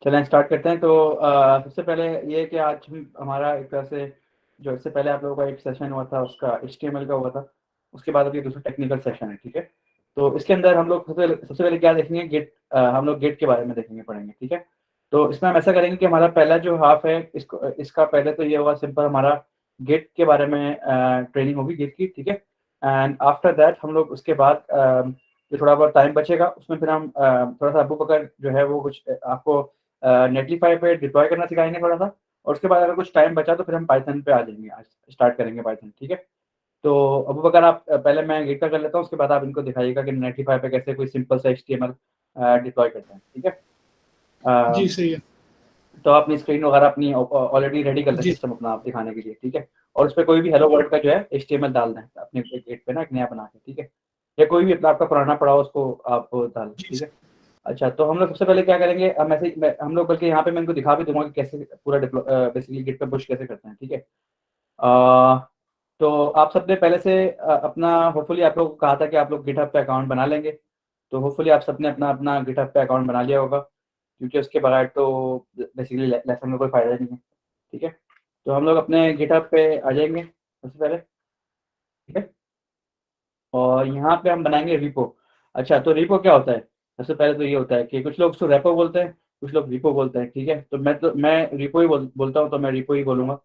चलें स्टार्ट करते हैं। तो सबसे पहले ये कि आज हमारा एक तरह से जो इससे पहले आप लोगों का एक सेशन हुआ था उसका HTML का हुआ था, उसके बाद अभी दूसरा टेक्निकल सेशन है, ठीक है। तो इसके अंदर हम लोग सबसे पहले क्या देखेंगे, गेट, हम लोग गेट के बारे में देखेंगे, पढ़ेंगे, ठीक है। तो इसमें हम ऐसा करेंगे कि हमारा पहला जो हाफ है इसका पहले तो ये होगा सिंपल, हमारा गेट के बारे में ट्रेनिंग होगी गेट की, ठीक है। एंड आफ्टर दैट हम लोग उसके बाद जो थोड़ा बहुत टाइम बचेगा उसमें फिर हम थोड़ा सा अबू बकर जो है वो कुछ आपको नेटलीफाई पे डिप्लॉय करना सिखाएंगे थोड़ा सा, और उसके बाद अगर कुछ टाइम बचा तो फिर हम पाइथन पे आ जाएंगे, आज स्टार्ट करेंगे पाइथन, ठीक है। तो अबू बकर आप पहले, मैं गेट का कर लेता हूँ, उसके बाद आप इनको दिखाइएगा कि नेटलीफाई पे कैसे कोई सिंपल सा HTML डिप्लॉय करते हैं, ठीक है। जी अ, सही है। तो आप अपनी स्क्रीन वगैरह अपनी ऑलरेडी रेडी कर लें जी सिस्टम अपना आप दिखाने के लिए, ठीक है। और उस पर कोई भी हेलो वर्ल्ड का जो है HTML डाल दें अपने गेट पे ना, एक नया बना के, ठीक है। या कोई भी अपना आपका पुराना पड़ा हो उसको आप डाल दें, जी ठीक है। अच्छा, तो हम लोग सबसे पहले क्या करेंगे, हम लोग बल्कि यहाँ पे मैं इनको दिखा भी दूंगा कि कैसे पूरा बेसिकली गिट पे पुश कैसे करते हैं, ठीक है। तो आप सबने पहले से अपना, होपफुली आप लोग को कहा था कि आप लोग गिटहब पे अकाउंट बना लेंगे, तो होपफुली आप सबने अपना अपना गिटहब पे अकाउंट बना लिया होगा, क्योंकि उसके बगैर तो बेसिकली लेसन में कोई फायदा नहीं है, ठीक है। तो हम लोग अपने गिटहब पे आ जाएंगे सबसे पहले, ठीक है। और यहाँ पे हम बनाएंगे रिपो। अच्छा, तो रिपो क्या होता है? सबसे पहले तो ये होता है कि कुछ लोग उसको रेपो बोलते हैं, कुछ लोग रिपो बोलते हैं, ठीक है। तो मैं रिपो ही बोलता हूँ, तो मैं रिपो ही बोलूंगा,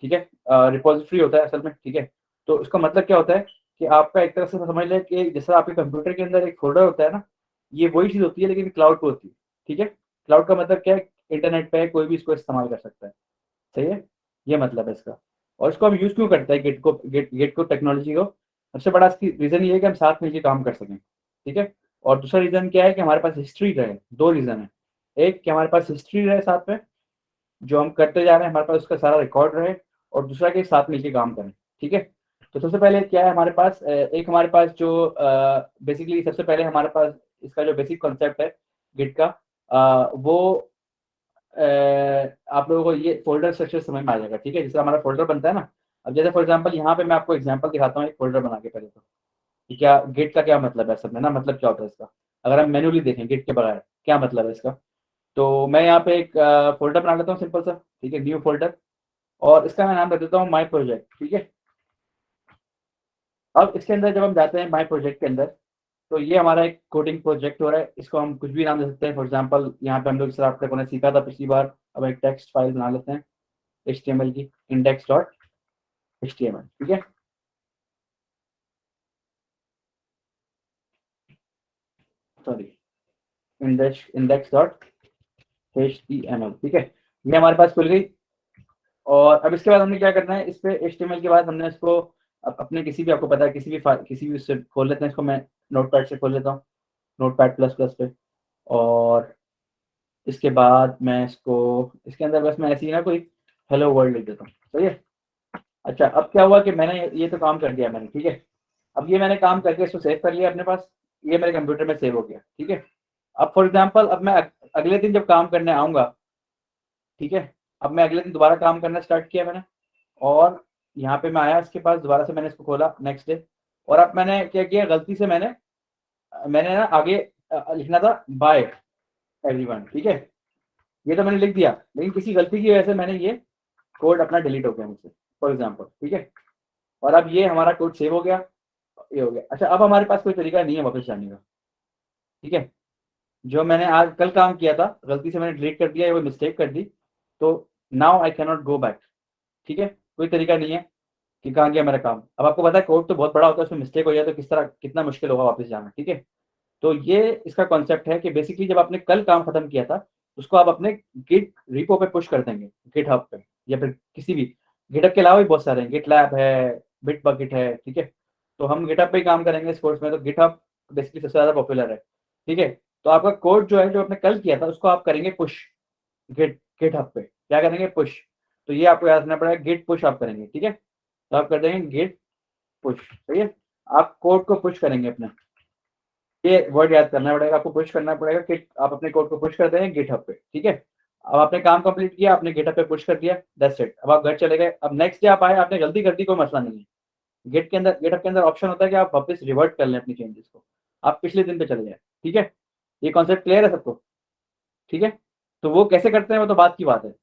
ठीक है। रिपोजिटरी होता है असल में, ठीक है। तो इसका मतलब क्या होता है कि आपका एक तरह से समझ लें कि जैसा आपके कंप्यूटर के अंदर एक फोल्डर होता है ना, ये वही चीज़ होती है लेकिन क्लाउड पे होती है, ठीक है। क्लाउड का मतलब क्या है? इंटरनेट पे कोई भी इसको इस्तेमाल कर सकता है, सही है, ये मतलब है इसका। और इसको हम यूज़ क्यों करते हैं, गेट को, टेक्नोलॉजी को? सबसे बड़ा इसकी रीज़न ये है कि हम साथ मिलकर काम कर सकें, ठीक है। और दूसरा रीज़न क्या है कि हमारे पास हिस्ट्री रहे। दो रीज़न है, एक कि हमारे पास हिस्ट्री रहे साथ में, जो हम करते जा रहे हैं हमारे पास उसका सारा रिकॉर्ड रहे, और दूसरा कि साथ मिलकर काम करें, ठीक है। तो सबसे पहले क्या है हमारे पास, एक हमारे पास जो बेसिकली सबसे पहले हमारे पास इसका जो बेसिक कॉन्सेप्ट है गिट का, वो आप लोगों को ये फ़ोल्डर स्ट्रक्चर समझ में आ जाएगा, ठीक है। जैसे हमारा फ़ोल्डर बनता है ना, अब जैसे फॉर एग्ज़ाम्पल यहाँ पे मैं आपको एग्ज़ाम्पल दिखाता हूँ एक फ़ोल्डर बना के पहले तो, कि क्या गिट का क्या मतलब है असल में ना, मतलब क्या होता है इसका। अगर हम मैन्युअली देखें गिट के बगैर क्या मतलब है इसका, तो मैं यहाँ पे एक फ़ोल्डर बना लेता हूँ सिंपल सा, ठीक है, न्यू फ़ोल्डर, और इसका मैं नाम रख देता हूँ माय प्रोजेक्ट, ठीक है। अब इसके अंदर जब हम जाते हैं माय प्रोजेक्ट के अंदर, तो ये हमारा एक कोडिंग प्रोजेक्ट हो रहा है, इसको हम कुछ भी नाम दे सकते हैं। फॉर एग्ज़ाम्पल यहाँ पे हम लोग, जैसे आप लोगों ने सीखा था पिछली बार, अब एक टेक्स्ट फाइल बना लेते हैं HTML की, index.html, ठीक है। सॉरी, index.html, ठीक है। ये हमारे पास खुल गई। और अब इसके बाद हमने क्या करना है, इस पे HTML के बाद हमने इसको अपने किसी भी, आपको पता है किसी भी उससे खोल लेते हैं इसको। मैं नोटपैड से खोल लेता हूँ, नोटपैड प्लस प्लस पे। और इसके बाद मैं इसको, इसके अंदर बस मैं ऐसे ही ना कोई हेलो वर्ल्ड लिख देता हूँ, सही है। अच्छा, अब क्या हुआ कि मैंने ये तो काम कर दिया मैंने, ठीक है। अब ये मैंने काम करके इसको सेव कर लिया अपने पास, ये मेरे कंप्यूटर में सेव हो गया, ठीक है। अब फॉर एग्जांपल, अब मैं अगले दिन जब काम करने आऊँगा, ठीक है, अब मैं अगले दिन दोबारा काम करना स्टार्ट किया मैंने, और यहाँ पे मैं आया इसके पास, दोबारा से मैंने इसको खोला नेक्स्ट डे, और अब मैंने क्या किया, गलती से मैंने मैंने ना आगे लिखना था बाय एवरीवन, ठीक है। ये तो मैंने लिख दिया, लेकिन किसी गलती की वजह से मैंने ये कोड अपना डिलीट हो गया मुझसे, फॉर एग्जाम्पल, ठीक है। और अब ये हमारा कोड सेव हो गया, ये हो गया। अच्छा, अब हमारे पास कोई तरीका नहीं है वापस जाने का, ठीक है। जो मैंने आज कल काम किया था, गलती से मैंने डिलीट कर दिया, ये वो मिस्टेक कर दी, तो now I can not go back, ठीक है। कोई तरीका नहीं है कि कहाँ गया मेरा काम। अब आपको पता है कोड तो बहुत बड़ा होता है, उसमें मिस्टेक हो जाए तो किस तरह, कितना मुश्किल होगा वापस जाना, ठीक है। तो ये इसका कॉन्सेप्ट है कि बेसिकली जब आपने कल काम खत्म किया था, उसको आप अपने गिट रिपो पे पुश कर देंगे, गिटहब पे, या फिर किसी भी, गिटहब के अलावा भी बहुत सारे हैं, गिटलैब है, बिटबकेट है, ठीक है। तो हम गिटहब पे ही काम करेंगे इस कोर्स में, तो गिटहब बेसिकली सबसे ज़्यादा पॉपुलर है, ठीक है। तो आपका कोड जो है, जो आपने कल किया था, उसको आप करेंगे पुश गिटहब पे, क्या करेंगे, पुश। तो ये आपको याद रखना पड़ेगा, गिट पुश आप करेंगे, ठीक है। तो आप कर देंगे गिट पुश, सही है। आप कोड को पुश करेंगे अपने, ये वर्ड याद करना पड़ेगा आपको, पुश करना पड़ेगा कि आप अपने कोड को पुश कर देंगे गिटहब पे, ठीक है। अब आपने काम कंप्लीट किया, आपने गिटहब पे पुश कर दिया, दैट्स इट। अब आप घर चले गए, अब नेक्स्ट डे आप आए, आपने गलती कर दी, कोई मसला नहीं है। गिटहब के अंदर ऑप्शन होता है कि आप वापस रिवर्ट कर लें अपनी चेंजेस को, आप पिछले दिन पे चले जाए, ठीक है। ये कॉन्सेप्ट क्लियर है सबको, ठीक है। तो वो कैसे करते हैं वो तो बात की बात है,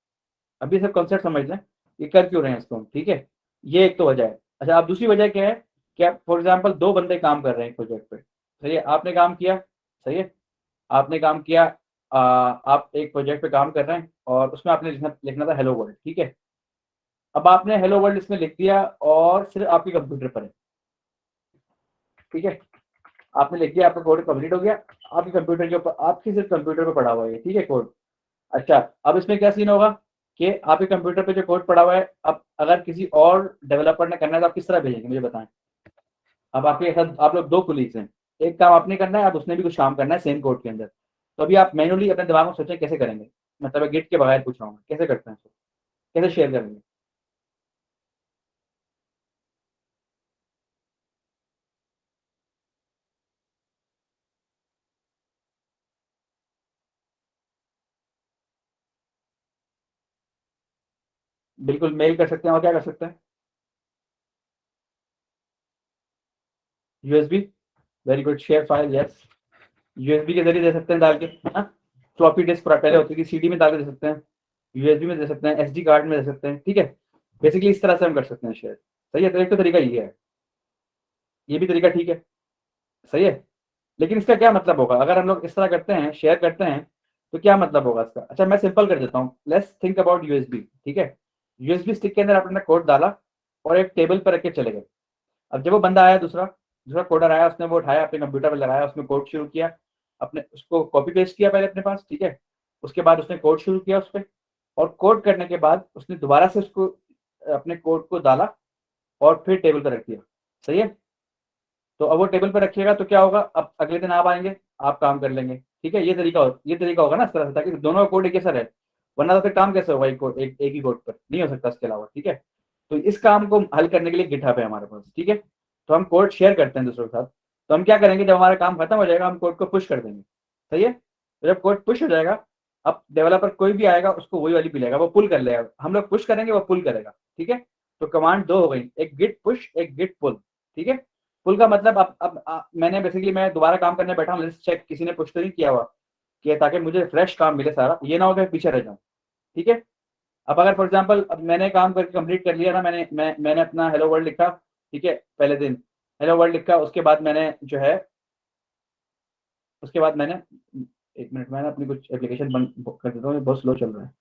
अभी सब कॉन्सेप्ट समझ लें ये कर क्यों रहे हैं इसको हम, ठीक है। ये एक तो वजह है। अच्छा, अब दूसरी वजह क्या है कि आप फॉर एग्जाम्पल दो बंदे काम कर रहे हैं प्रोजेक्ट पे, सही है, आपने काम किया, सही है, आपने काम किया, आप एक प्रोजेक्ट पे काम कर रहे हैं और उसमें आपने लिखना लिखना था हेलो वर्ल्ड, ठीक है। अब आपने हेलो वर्ल्ड इसमें लिख दिया और सिर्फ आपके कंप्यूटर पर है, ठीक है, आपने लिख दिया, आपका कोड कंप्लीट हो गया, आपके कंप्यूटर के ऊपर, आपके सिर्फ कंप्यूटर पे पड़ा हुआ है, ठीक है कोड। अच्छा, अब इसमें क्या सीन होगा कि आपके कंप्यूटर पे जो कोड पड़ा हुआ है, अब अगर किसी और डेवलपर ने करना है तो आप किस तरह भेजेंगे मुझे बताएं। अब आपके साथ आप लोग दो कुलीग्स हैं, एक काम आपने करना है, अब उसने भी कुछ काम करना है सेम कोड के अंदर, तो अभी आप मैनुअली अपने दिमाग में सोचें कैसे करेंगे, मतलब गिट के बगैर पूछ रहा हूँ कैसे करते हैं इसको, कैसे शेयर करेंगे। बिल्कुल मेल कर सकते हैं, और क्या कर सकते हैं, USB, very good, share file, yes, USB के जरिए दे सकते हैं डाल के, है ना। फ्लॉपी डिस्क पहले होती थी, सीडी में डाल के दे सकते हैं, यूएसबी में दे सकते हैं, एसडी कार्ड में दे सकते हैं, ठीक है। बेसिकली इस तरह से हम कर सकते हैं शेयर, सही है, तो एक तो तरीका ये है, ये भी तरीका ठीक है, सही है। लेकिन इसका क्या मतलब होगा अगर हम लोग इस तरह करते हैं, शेयर करते हैं, तो क्या मतलब होगा इसका। अच्छा, मैं सिंपल कर देता हूँ, लेट्स थिंक अबाउट यूएसबी, ठीक है। यूएसबी स्टिक के अंदर आपने कोड डाला और एक टेबल पर रख के चले गए। अब जब वो बंदा आया, दूसरा दूसरा कोडर आया, उसने वो उठाया, अपने कंप्यूटर पर लगाया, उसमें कोड शुरू किया, अपने उसको कॉपी पेस्ट किया पहले अपने पास, ठीक है। उसके बाद उसने कोड शुरू किया उस पर, और कोड करने के बाद उसने दोबारा से उसको अपने कोड को डाला और फिर टेबल पर रख दिया, सही है। तो अब वो टेबल पर रखिएगा तो क्या होगा, अब अगले दिन आप आएंगे, आप काम कर लेंगे, ठीक है। ये तरीका होगा ना इस तरह से, ताकि दोनों का कोड एक जैसा रहे, वरना तो फिर काम कैसे होगा, एक कोड एक ही कोड पर नहीं हो सकता इसके अलावा, ठीक है। तो इस काम को हल करने के लिए गिटहब है हमारे पास, ठीक है। तो हम कोड शेयर करते हैं दूसरों के साथ। तो हम क्या करेंगे, जब हमारा काम खत्म हो जाएगा हम कोड को पुश कर देंगे, सही है। तो जब कोड पुश हो जाएगा, अब डेवलपर कोई भी आएगा उसको वही वाली मिलेगा, वो पुल कर लेगा, हम लोग पुश करेंगे वो पुल करेगा, ठीक है। तो कमांड दो हो गई, एक गिट पुश एक गिट पुल, ठीक है। पुल का मतलब मैंने बेसिकली मैं दोबारा काम करने बैठा हूँ, लिस्ट चेक किसी ने पुश तो नहीं किया हुआ कि ताकि मुझे फ्रेश काम मिले सारा, ये ना हो कि मैं पीछे रह जाऊँ, ठीक है। अब अगर फॉर एग्जांपल अब मैंने काम करके कंप्लीट कर लिया ना, मैंने अपना हेलो वर्ल्ड लिखा, ठीक है, पहले दिन हेलो वर्ल्ड लिखा, उसके बाद मैंने जो है, उसके बाद मैंने, एक मिनट मैंने अपनी कुछ एप्लीकेशन बंद कर देता हूँ, ये बहुत स्लो चल रहा है।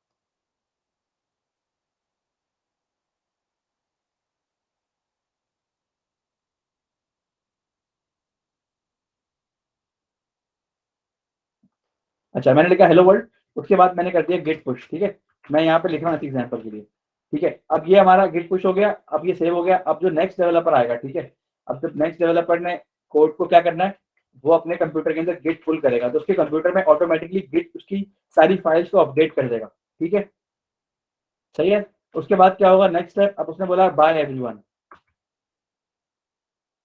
अच्छा, मैंने लिखा हेलो वर्ल्ड, उसके बाद मैंने कर दिया गेट पुश, ठीक है। मैं यहाँ पे लिख रहा हूँ एग्जाम्पल के लिए, ठीक है। अब ये हमारा गेट पुश हो गया, अब ये सेव हो गया। अब जो नेक्स्ट डेवलपर आएगा, ठीक है, अब जब नेक्स्ट डेवलपर ने कोड को क्या करना है, वो अपने कंप्यूटर के अंदर गिट पुल करेगा, तो उसके कंप्यूटर में ऑटोमेटिकली गिट उसकी सारी फाइल्स को अपडेट कर देगा, ठीक है, सही है। उसके बाद क्या होगा नेक्स्ट स्टेप, अब उसने बोला बाय एवरीवन,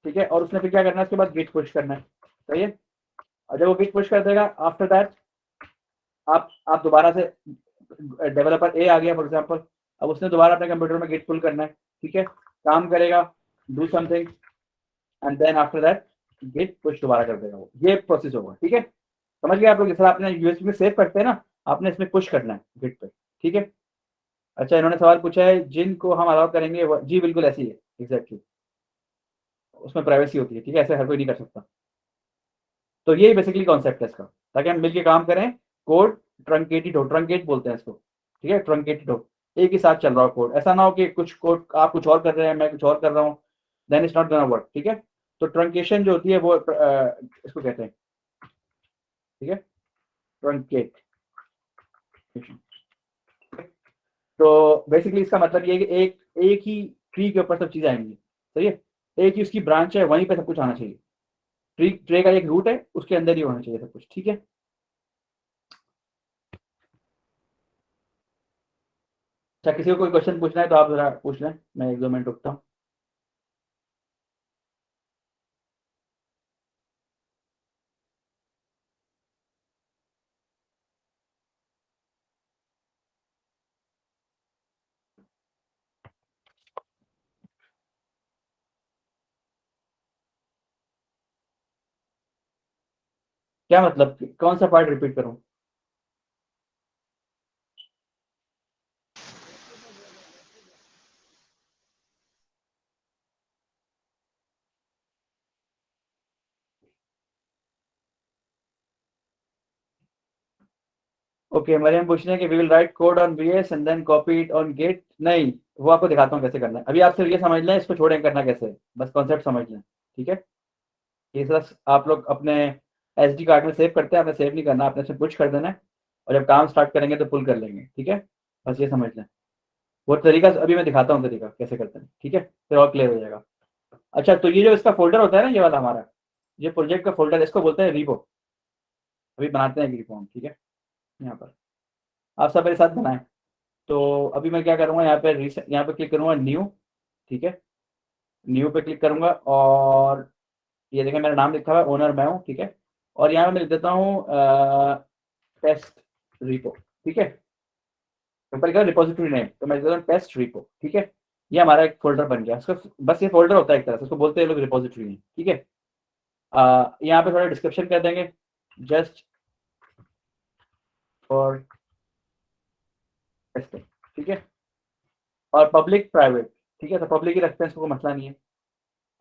ठीक है, और उसने फिर क्या करना है, उसके बाद गिट पुश करना है, सही है। और जब वो गिट पुश कर देगा, आफ्टर दैट आप दोबारा से, डेवलपर ए आ गया फॉर एग्जाम्पल, अब उसने दोबारा अपने कंप्यूटर में गिट पुल करना है, ठीक है, काम करेगा, do something, and then after that git push दोबारा कर देगा, वो ये प्रोसेस होगा, ठीक है। समझ गए आप लोग, जिस तरह आपने यूएसबी में सेव करते हैं ना, आपने इसमें पुश करना है गिट पे, ठीक है। अच्छा, इन्होंने सवाल पूछा है जिनको हम अलाउ करेंगे जी बिल्कुल ऐसी है, एग्जैक्टली, उसमें प्राइवेसी होती है, ठीक है, ऐसे हर कोई नहीं कर सकता। तो यही बेसिकली कॉन्सेप्ट है इसका, ताकि हम मिलकर काम करें, कोड ट्रंकेटेड हो, ट्रंकेट बोलते हैं इसको, ठीक है, ट्रंकेटेड हो, एक ही साथ चल रहा हो कोड, ऐसा ना हो कि कुछ कोड आप कुछ और कर रहे हैं मैं कुछ और कर रहा हूँ, then it's not gonna work, ठीक है। तो ट्रंकेशन जो होती है वो इसको कहते हैं, ठीक है, ट्रंकेट। तो बेसिकली इसका मतलब ये है कि एक एक ही ट्री के ऊपर सब चीजें आएंगी, सही है, एक ही उसकी ब्रांच है, वहीं पे सब कुछ आना चाहिए, ट्री का एक रूट है, उसके अंदर ही होना चाहिए सब कुछ, ठीक है। अच्छा, किसी को कोई क्वेश्चन पूछना है तो आप जरा पूछ लें, मैं एक दो मिनट रुकता हूँ। क्या मतलब, कौन सा पार्ट रिपीट करूं। ओके, मरियम पूछ रहे हैं कि we will write code on VS and then copy it on git. नहीं, वो आपको दिखाता हूँ कैसे करना है। अभी आप सिर्फ ये समझ लें, इसको छोड़ें करना कैसे है, बस कॉन्सेप्ट समझ लें। ठीक है, ये सब आप लोग अपने एसडी कार्ड में सेव करते हैं, आपने सेव नहीं करना, आपने सिर्फ पुश कर देना है और जब काम स्टार्ट करेंगे तो पुल कर लेंगे। ठीक है, बस ये समझ लें। वो तरीका अभी मैं दिखाता हूँ तरीका कैसे करते हैं। ठीक है, फिर और क्लियर हो जाएगा। अच्छा, तो ये जो इसका फोल्डर होता है ना, ये वाला हमारा, ये प्रोजेक्ट का फोल्डर, इसको बोलते हैं रिपो। अभी बनाते हैं रिपो हम। ठीक है, यहाँ पर आप सब मेरे साथ बनाएं। तो अभी मैं क्या करूँगा, यहाँ पे क्लिक करूँगा न्यू। ठीक है, न्यू पे क्लिक करूँगा और ये देखें मेरा नाम लिखा हुआ है, ओनर मैं हूँ। ठीक है, और यहाँ पे मैं लिख देता हूँ टेस्ट रिपो। ठीक है, ऊपर लिखा रिपोजिटरी नेम, तो मैं लिख देता हूँ टेस्ट रिपो। ठीक है, ये हमारा एक फोल्डर बन गया। इसको बस ये फोल्डर होता है एक तरह से, उसको बोलते हैं लोग रिपोजिटरी नेम। ठीक है, यहाँ पे थोड़ा डिस्क्रिप्शन कर देंगे, जस्ट फॉर टेस्टिंग। ठीक है, और पब्लिक प्राइवेट। ठीक है, तो पब्लिक ही रखते हैं, इसको कोई मसला नहीं है।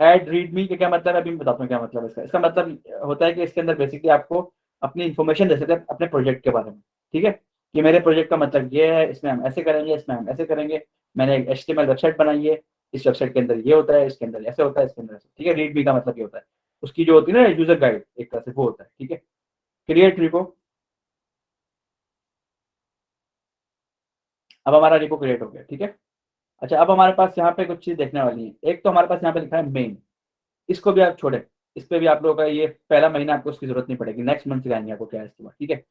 एड रीडमी का क्या मतलब है, अभी मैं बताता हूँ क्या मतलब है इसका। इसका मतलब होता है कि इसके अंदर बेसिकली आपको अपनी इन्फॉर्मेशन दे सकते हैं अपने प्रोजेक्ट के बारे में। ठीक है, कि मेरे प्रोजेक्ट का मतलब ये है, इसमें हम ऐसे करेंगे, इसमें हम ऐसे करेंगे, मैंने एक HTML वेबसाइट बनाई है, इस वेबसाइट के अंदर ये होता है, इसके अंदर ऐसे होता है, इसके अंदर ऐसे। ठीक है, रीडमी का मतलब ये होता है, उसकी जो होती है ना यूजर गाइड एक तरह से, वो होता है। ठीक है, क्रिएट रिपो। अब हमारा रिपो क्रिएट हो गया। ठीक है, अच्छा, अब हमारे पास यहाँ पे कुछ चीज देखने वाली है। एक तो हमारे पास यहाँ पे लिखा है मेन, इसको भी आप छोड़े, इस पे भी आप लोगों का ये पहला महीना आपको उसकी जरूरत नहीं पड़ेगी, नेक्स्ट मंथ सिखाएंगे आपको क्या है इसके बाद। ठीक है,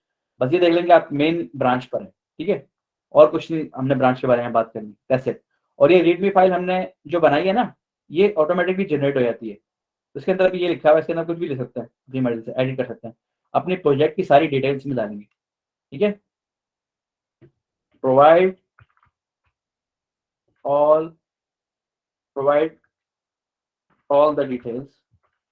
बस ये देख लेंगे आप मेन ब्रांच पर है। ठीक है, और कुछ नहीं, हमने ब्रांच के बारे में बात करनी कैसे। और ये रीडमी फाइल हमने जो बनाई है ना, ये ऑटोमेटिकली जनरेट हो जाती है। उसके अंदर भी ये लिखा हुआ है, इसके अंदर कुछ भी लिख सकते हैं, अपनी मर्जी से एडिट कर सकते हैं, अपने प्रोजेक्ट की सारी डिटेल्स में डालेंगे। ठीक है, provide all provide all the details,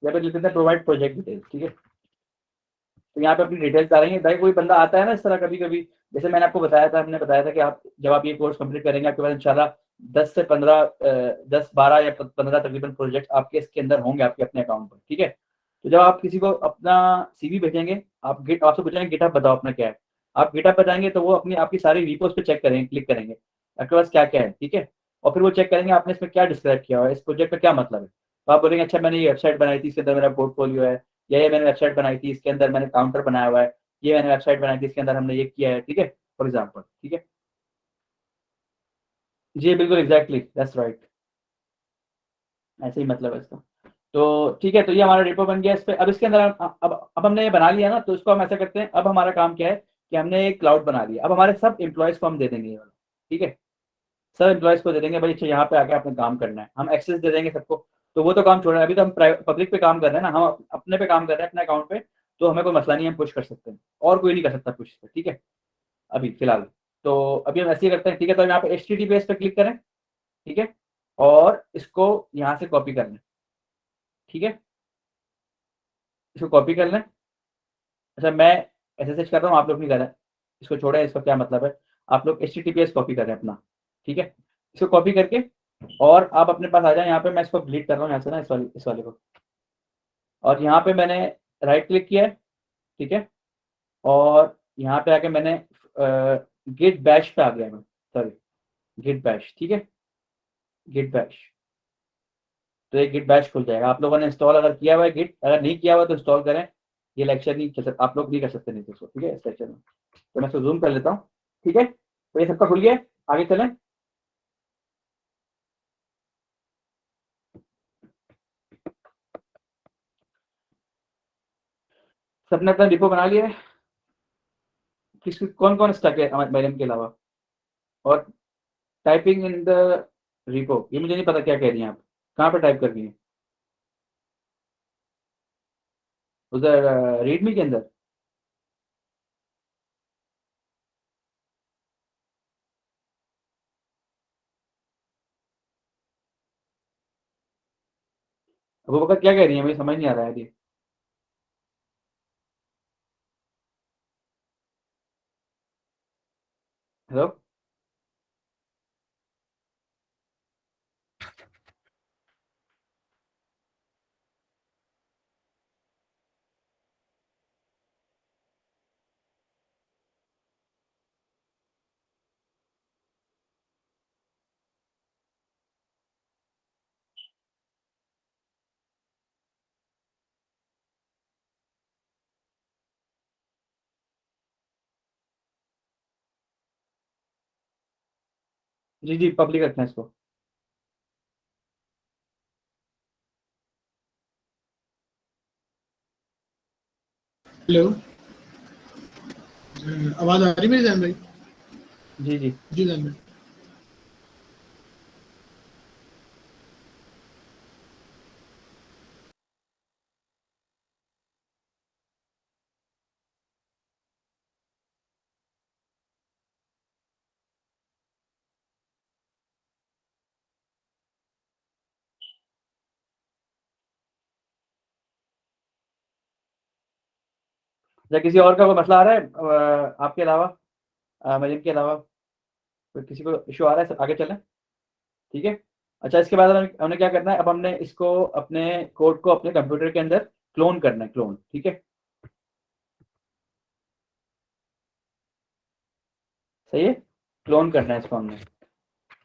या फिर लिख देते हैं प्रोवाइड प्रोजेक्ट डिटेल्स। ठीक है, तो यहाँ पे अपनी डिटेल्स डालेंगे। भाई कोई बंदा आता है ना इस तरह कभी कभी, जैसे मैंने आपको बताया था, हमने बताया था कि आप जब आप ये कोर्स कंप्लीट करेंगे, आपके पास इंशाल्लाह 10 से 15 10 12 या 15 तकरीबन प्रोजेक्ट आपके इसके अंदर होंगे आपके अपने अकाउंट पर। ठीक है, तो जब आप किसी को अपना CV भेजेंगे, आप गिट आपसे पूछेंगे गिटहब बताओ अपना क्या है, आप गिटहब बताएंगे तो वो अपनी आपकी सारी रिपोज पे चेक करेंगे, क्लिक करेंगे आपके पास क्या क्या है। ठीक है, और फिर वो चेक करेंगे आपने इसमें क्या डिस्क्राइब किया हुआ है, इस प्रोजेक्ट का क्या मतलब है। तो आप बोलेंगे अच्छा मैंने ये वेबसाइट बनाई थी, इसके अंदर मेरा पोर्टफोलियो है, ये मैंने वेबसाइट बनाई थी, इसके अंदर मैंने काउंटर बनाया हुआ है, ये मैंने वेबसाइट बनाई थी, इसके अंदर हमने ये किया है। ठीक है, फॉर एग्जाम्पल। ठीक है, जी बिल्कुल, एग्जैक्टली दैट्स राइट, ऐसे ही मतलब है इसका। तो ठीक है, तो ये हमारा रिपो बन गया। इस पे अब इसके अंदर अब हमने ये बना लिया ना, तो इसको हम ऐसा करते हैं, अब हमारा काम क्या है कि हमने एक क्लाउड बना लिया। अब हमारे सब एम्प्लॉयज को हम दे देंगे ये वाला। ठीक है, सब एम्प्लॉयज को दे देंगे भाई, अच्छा यहाँ पे आके आपने काम करना है, हम एक्सेस दे देंगे सबको। तो वो तो काम छोड़ रहे हैं, अभी तो हम पब्लिक पे काम कर रहे हैं ना, हम अपने पे काम कर रहे हैं अपने अकाउंट पे, तो हमें कोई मसला नहीं है, हम पुश कर सकते हैं, और कोई नहीं कर सकता पुश पे। ठीक है, अभी फिलहाल तो अभी हम ऐसे ही करते हैं। ठीक है, तो यहाँ पे HTTPS पे क्लिक करें। ठीक है, और इसको यहाँ से कॉपी कर लें। ठीक है, इसको कॉपी कर लें। अच्छा, मैं SSH कर रहा हूँ, आप लोग नहीं कर रहे हैं, इसको छोड़ें, इसका क्या मतलब है, आप लोग HTTPS कॉपी करें अपना। ठीक है, इसको कॉपी करके और आप अपने पास आ जाए। यहाँ पे मैं इसको डिलीट कर रहा हूँ यहाँ से ना, इस वाले को, और यहाँ पे मैंने राइट क्लिक किया है। ठीक है, और यहाँ पे आके मैंने गिट बैश पे आ गया मैं, सॉरी गिट बैश। ठीक है, गिट बैश, तो ये गिट बैश खुल जाएगा। आप लोगों ने इंस्टॉल अगर किया हुआ है गिट, अगर नहीं किया हुआ तो इंस्टॉल करें, ये लेक्चर नहीं चल सकता, आप लोग नहीं कर सकते नहीं तो इसको। ठीक है, इस लेक्चर में तो मैं इसको जूम कर लेता हूँ। ठीक है, तो ये सबका खुल गया, आगे चलें। सबने अपना डिपो बना लिया है, किस कौन कौन स्टक है मैडम के अलावा, और टाइपिंग इन द रिपो, ये मुझे नहीं पता क्या कह रही हैं आप, कहाँ पे टाइप कर रही हैं, उधर रीडमी के अंदर। वो वक्त क्या कह रही है, मुझे समझ नहीं आ रहा है अभी। हेलो, जी जी, पब्लिक रखना है इसको। हेलो, आवाज आ रही मेरी जैन भाई? जी जी। जी जैन भाई। या किसी और का कोई मसला आ रहा है आपके अलावा, मरीम के अलावा कोई किसी को इशू आ रहा है? आगे चलें, ठीक है। अच्छा, इसके बाद हमें हमें क्या करना है, अब हमने इसको अपने कोड को अपने कंप्यूटर के अंदर क्लोन करना है, क्लोन, ठीक है। सही है, क्लोन करना है इसको हमने।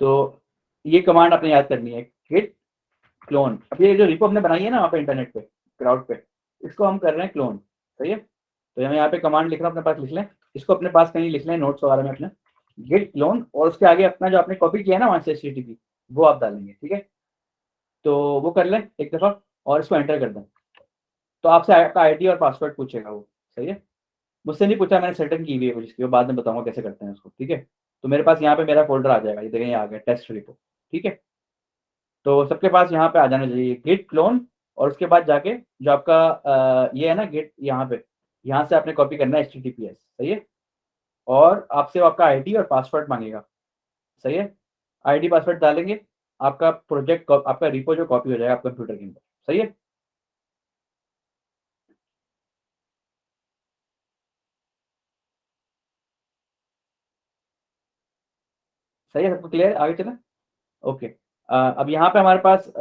तो ये कमांड आपने याद करनी है, गिट क्लोन। अब ये जो रिपो हमने बनाई है ना वहाँ पे इंटरनेट पे, क्राउड पे, इसको हम कर रहे हैं क्लोन। सही है, तो हम यहाँ पे कमांड लिख रहा हूँ, अपने पास लिख लें, इसको अपने पास कहीं लिख लें नोट्स वगैरह में अपने, गिट क्लोन, और उसके आगे अपना जो आपने कॉपी किया है ना वहाँ से HTTP, वो आप डालेंगे, ठीक है। तो वो कर लें एक दफ़ा और इसको एंटर कर दें। तो आपसे आपका आईडी और पासवर्ड पूछेगा वो। सही है, मुझसे नहीं पूछा, मैंने सेटिंग की हुई है कुछ इसकी, वो बाद में बताऊंगा कैसे करते हैं उसको, ठीक है। तो मेरे पास यहाँ पे मेरा फोल्डर आ जाएगा, ये देखें, ये आ गया टेस्ट रिपो, ठीक है। तो सबके पास यहाँ पे आ जाना चाहिए गिट क्लोन, और उसके बाद जाके जो आपका ये है ना गिट, यहाँ पे, यहाँ से आपने कॉपी करना है HTTPS। सही है, और आपसे वो आपका आईडी और पासवर्ड मांगेगा। सही है, आईडी पासवर्ड डालेंगे, आपका प्रोजेक्ट, आपका रिपो जो कॉपी हो जाएगा आपके कंप्यूटर के अंदर। सही है, सही है, सबको क्लियर है? आगे चलें, ओके। अब यहाँ पे हमारे पास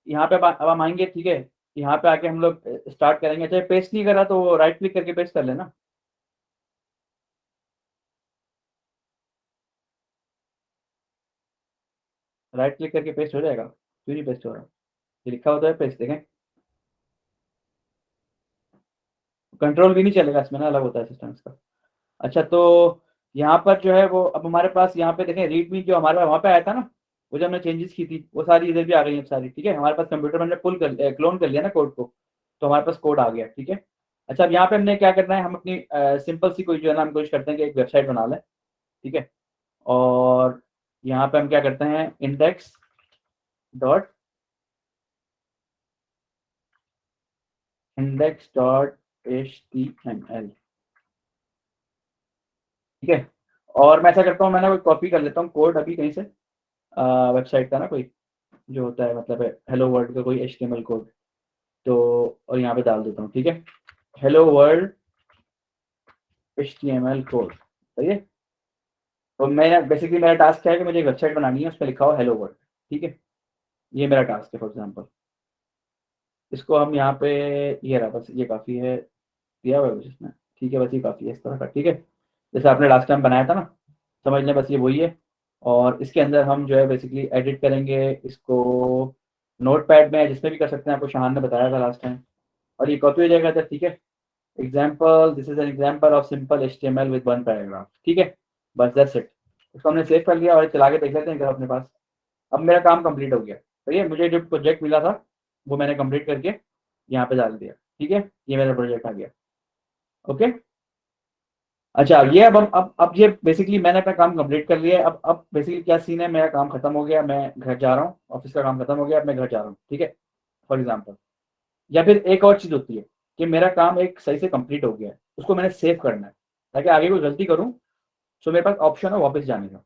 यहाँ पे अब हम आएंगे, ठीक है। यहाँ पे आके हम लोग स्टार्ट करेंगे। चाहे पेस्ट नहीं करा तो राइट क्लिक करके पेस्ट कर लेना। राइट क्लिक करके पेस्ट हो जाएगा, क्यों नहीं पेस्ट हो रहा? ये लिखा होता है पेस्ट, देखें। कंट्रोल भी नहीं चलेगा इसमें ना, अलग होता है सिस्टम इसका। अच्छा, तो यहाँ पर जो है वो अब हमारे पास यहाँ पे देखें, रीड मी जो हमारे पास वहाँ पे आया था ना, वो जो हमने चेंजेस की थी वो सारी इधर भी आ गई है सारी, ठीक है। हमारे पास कंप्यूटर में हमने पुल कर क्लोन कर लिया ना कोड को, तो हमारे पास कोड आ गया, ठीक है। अच्छा, अब यहाँ पे हमने क्या करना है, हम अपनी सिंपल सी कोई जो है ना, हम कोशिश करते हैं कि एक वेबसाइट बना लें, ठीक है। और यहाँ पे हम क्या करते हैं, इंडेक्स डॉट index.html, ठीक है। और मैं ऐसा करता हूँ, मैंने कोई कॉपी कर लेता हूँ कोड अभी कहीं से, वेबसाइट का ना कोई जो होता है, मतलब हेलो वर्ल्ड का कोई HTML कोड, तो और यहाँ पे डाल देता हूँ, ठीक है। हेलो वर्ल्ड HTML कोड, सही है। तो मैं बेसिकली, मेरा टास्क क्या है कि मुझे एक वेबसाइट बनानी है, उस पर लिखा हुआ हेलो वर्ल्ड, ठीक है। ये मेरा टास्क है, फॉर एग्जाम्पल। इसको हम यहाँ पे, ये रहा, बस ये काफ़ी है, दिया हुआ है कुछ इसमें, ठीक है, बस ये काफ़ी है इस तरह का, ठीक है। जैसे आपने लास्ट टाइम बनाया था ना, समझ लें बस ये वही है। और इसके अंदर हम जो है बेसिकली एडिट करेंगे इसको, नोट पैड में, जिसमें भी कर सकते हैं, आपको शाहान ने बताया था लास्ट टाइम। और ये कॉपी हो जाएगा इधर, ठीक है। Example, this is an example of simple HTML with 1 paragraph, ठीक है। बस दैट्स इट। इसको हमने सेव कर लिया और चला के देख लेते हैं अगर अपने पास। अब मेरा काम कंप्लीट हो गया, तो ये मुझे जो प्रोजेक्ट मिला था वो मैंने कंप्लीट करके यहाँ पे डाल दिया, ठीक है। ये मेरा प्रोजेक्ट आ गया, ओके। अच्छा, ये अब ये बेसिकली मैंने अपना काम कंप्लीट कर लिया है। अब बेसिकली क्या सीन है, मेरा काम खत्म हो गया, मैं घर जा रहा हूँ, ऑफिस का काम खत्म हो गया, अब मैं घर जा रहा हूँ, ठीक है, फॉर एग्जाम्पल। या फिर एक और चीज़ होती है कि मेरा काम एक सही से कंप्लीट हो गया है, उसको मैंने सेव करना है, ताकि आगे कोई गलती करूँ तो मेरे पास ऑप्शन हो वापस जाने का।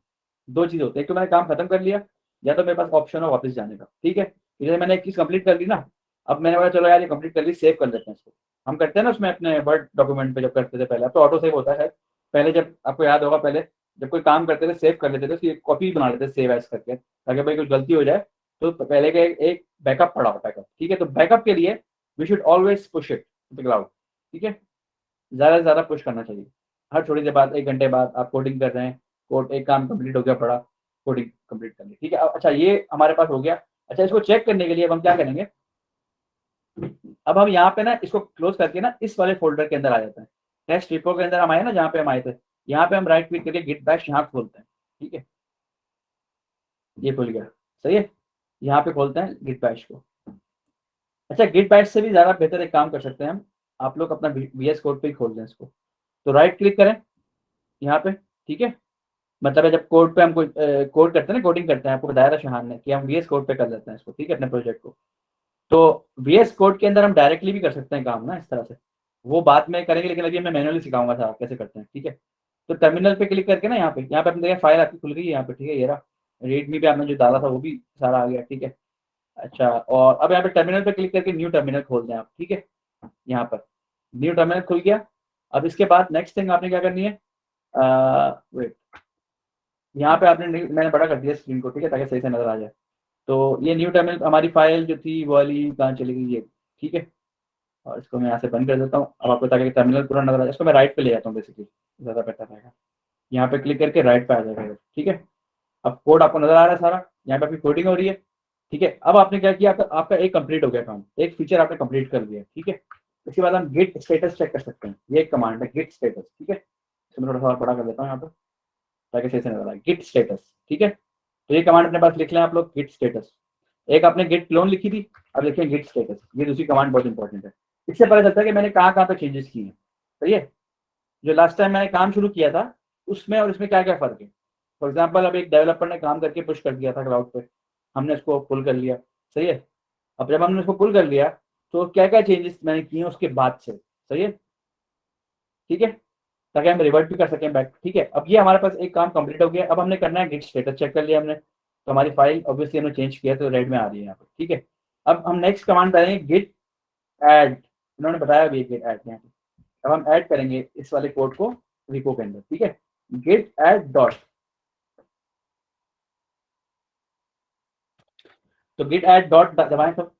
दो चीज़ होती है, एक तो मैंने काम खत्म कर लिया, या तो मेरे पास ऑप्शन हो वापस जाने का, ठीक है। जैसे मैंने एक चीज़ कंप्लीट कर ली ना, अब मैंने बोला चलो यार ये कंप्लीट कर ली, सेव कर लेते हैं इसको। हम करते हैं ना उसमें अपने वर्ड डॉक्यूमेंट पे, जब करते थे पहले, अब तो ऑटो सेव होता है शायद। पहले जब आपको याद होगा, पहले जब कोई काम करते थे सेव कर लेते थे, उसकी कॉपी बना लेते थे सेव एज करके, ताकि भाई कुछ गलती हो जाए तो पहले का एक बैकअप पड़ा हो, बैकअप, ठीक है। तो बैकअप के लिए we should always push it the cloud, ठीक है। ज़्यादा से ज़्यादा पुश करना चाहिए। हर थोड़ी देर बाद, 1 घंटे बाद आप कोडिंग कर रहे हैं, कोड एक काम कंप्लीट हो गया पड़ा, कोडिंग कंप्लीट कर ली, ठीक है। अच्छा, ये हमारे पास हो गया। अच्छा, इसको चेक करने के लिए अब हम क्या करेंगे, अब हम यहाँ पे ना इसको क्लोज करके ना इस वाले फोल्डर के अंदर आ जाते हैं। टेस्ट रिपो के अंदर हम आए ना, जहाँ पे हम आए थे, यहाँ पे हम राइट क्लिक करके गिट बैश यहाँ खोलते हैं, ठीक है। ये खुल गया, सही है। यहाँ पे खोलते हैं गिट बैश को। अच्छा, गिट बैश से भी ज़्यादा बेहतर एक काम कर सकते हैं हम, आप लोग अपना VS कोड पे ही खोल दें इसको। तो राइट क्लिक करें यहाँ पे, ठीक है। मतलब है जब कोड पे हम कोई कोड करते हैं ना, कोडिंग करते हैं, आपको बताया था शहान ने कि हम VS कोड पे कर लेते हैं इसको, ठीक है, अपने प्रोजेक्ट को। तो VS कोड के अंदर हम डायरेक्टली भी कर सकते हैं काम ना इस तरह से, वो बाद में करेंगे, लेकिन अभी मैं मैनुअली सिखाऊंगा था कैसे करते हैं, ठीक है। तो टर्मिनल पे क्लिक करके ना यहाँ पे अपने देखिए फाइल आपकी खुल गई है यहाँ पे, ठीक है, ये रहा। रीडमी पे आपने जो डाला था वो भी सारा आ गया, ठीक है। अच्छा, और अब यहाँ पे टर्मिनल पे क्लिक करके न्यू टर्मिनल खोल दें आप, ठीक है। यहाँ पर न्यू टर्मिनल खुल गया। अब इसके बाद नेक्स्ट थिंग आपने क्या करनी है, वेट, यहाँ पे आपने मैंने बड़ा कर दिया स्क्रीन को, ठीक है, ताकि सही से नजर आ जाए। तो ये न्यू टर्मिनल हमारी फाइल जो थी वो वाली कहाँ चली गई ये, ठीक है। और इसको मैं यहाँ से बंद कर देता हूँ, अब आपको ताकि टर्मिनल पूरा नजर आ जाए। इसको मैं राइट पे ले जाता हूँ बेसिकली, ज़्यादा बेटर रहेगा। यहाँ पे क्लिक करके राइट पे आ जाएगा ये, ठीक है। अब कोड आपको नजर आ रहा है सारा, यहाँ पे आपकी कोडिंग हो रही है, ठीक है। अब आपने क्या किया, आपका एक कंप्लीट हो गया काम, एक फीचर आपने कंप्लीट कर दिया, ठीक है। इसके बाद हम गिट स्टेटस चेक कर सकते हैं, ये एक कमांड है गिट स्टेटस, ठीक है। इसको मैं थोड़ा सा और बड़ा कर देता हूँ यहाँ पे ताकि सही से नजर आए, गिट स्टेटस, ठीक है। तो ये कमांड अपने पास लिख लें आप लोग, गिट स्टेटस। एक आपने गिट क्लोन लिखी थी, अब लिखें गिट स्टेटस, ये दूसरी कमांड बहुत इंपॉर्टेंट है। इससे पता चलता है कि मैंने कहाँ कहाँ पे चेंजेस किए हैं, सही है। जो लास्ट टाइम मैंने काम शुरू किया था उसमें और इसमें क्या क्या फर्क है। फॉर एग्जाम्पल अब एक डेवलपर ने काम करके पुश कर दिया था क्लाउड पे, हमने उसको पुल कर लिया, सही है। अब जब हमने उसको पुल कर लिया तो क्या क्या चेंजेस मैंने किए उसके बाद से, सही है, ठीक है, ताकि हम रिवर्ट भी कर सकें बैक, ठीक है। अब ये हमारे पास एक काम कंप्लीट हो गया। अब हमने करना है गिट स्टेटस चेक कर लिया हमने, तो हमारी फाइल ऑब्वियसली हमने चेंज किया तो रेड में आ रही है यहाँ पे, ठीक है। अब हम नेक्स्ट कमांड करेंगे गिट ऐड, इन्होंने बताया अभी गिट ऐड यहाँ पे। अब हम ऐड करेंगे इस वाले कोड को रिपो के अंदर, ठीक है। गिट ऐड डॉट, तो गिट ऐड डॉट दबाएं तो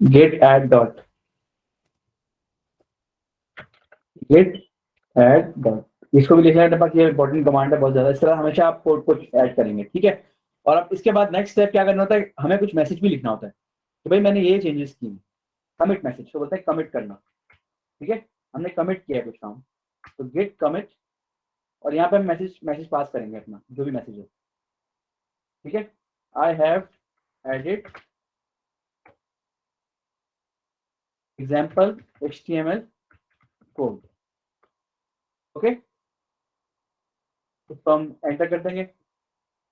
git add dot, git add dot, इसको भी लिखना है पास, ये इंपॉर्टेंट कमांड है बहुत ज्यादा। इस तरह हमेशा आप कोड को ऐड करेंगे, ठीक है। और अब इसके बाद नेक्स्ट स्टेप क्या करना होता है, हमें कुछ मैसेज भी लिखना होता है कि भाई मैंने ये चेंजेस किए, कमिट मैसेज तो बोलते हैं कमिट करना, ठीक है। हमने कमिट किया है कुछ काम, तो गिट कमिट, और यहाँ पे हम मैसेज मैसेज पास करेंगे अपना जो भी मैसेज हो, ठीक है। I have edit example HTML code, okay, उसको हम एंटर कर देंगे।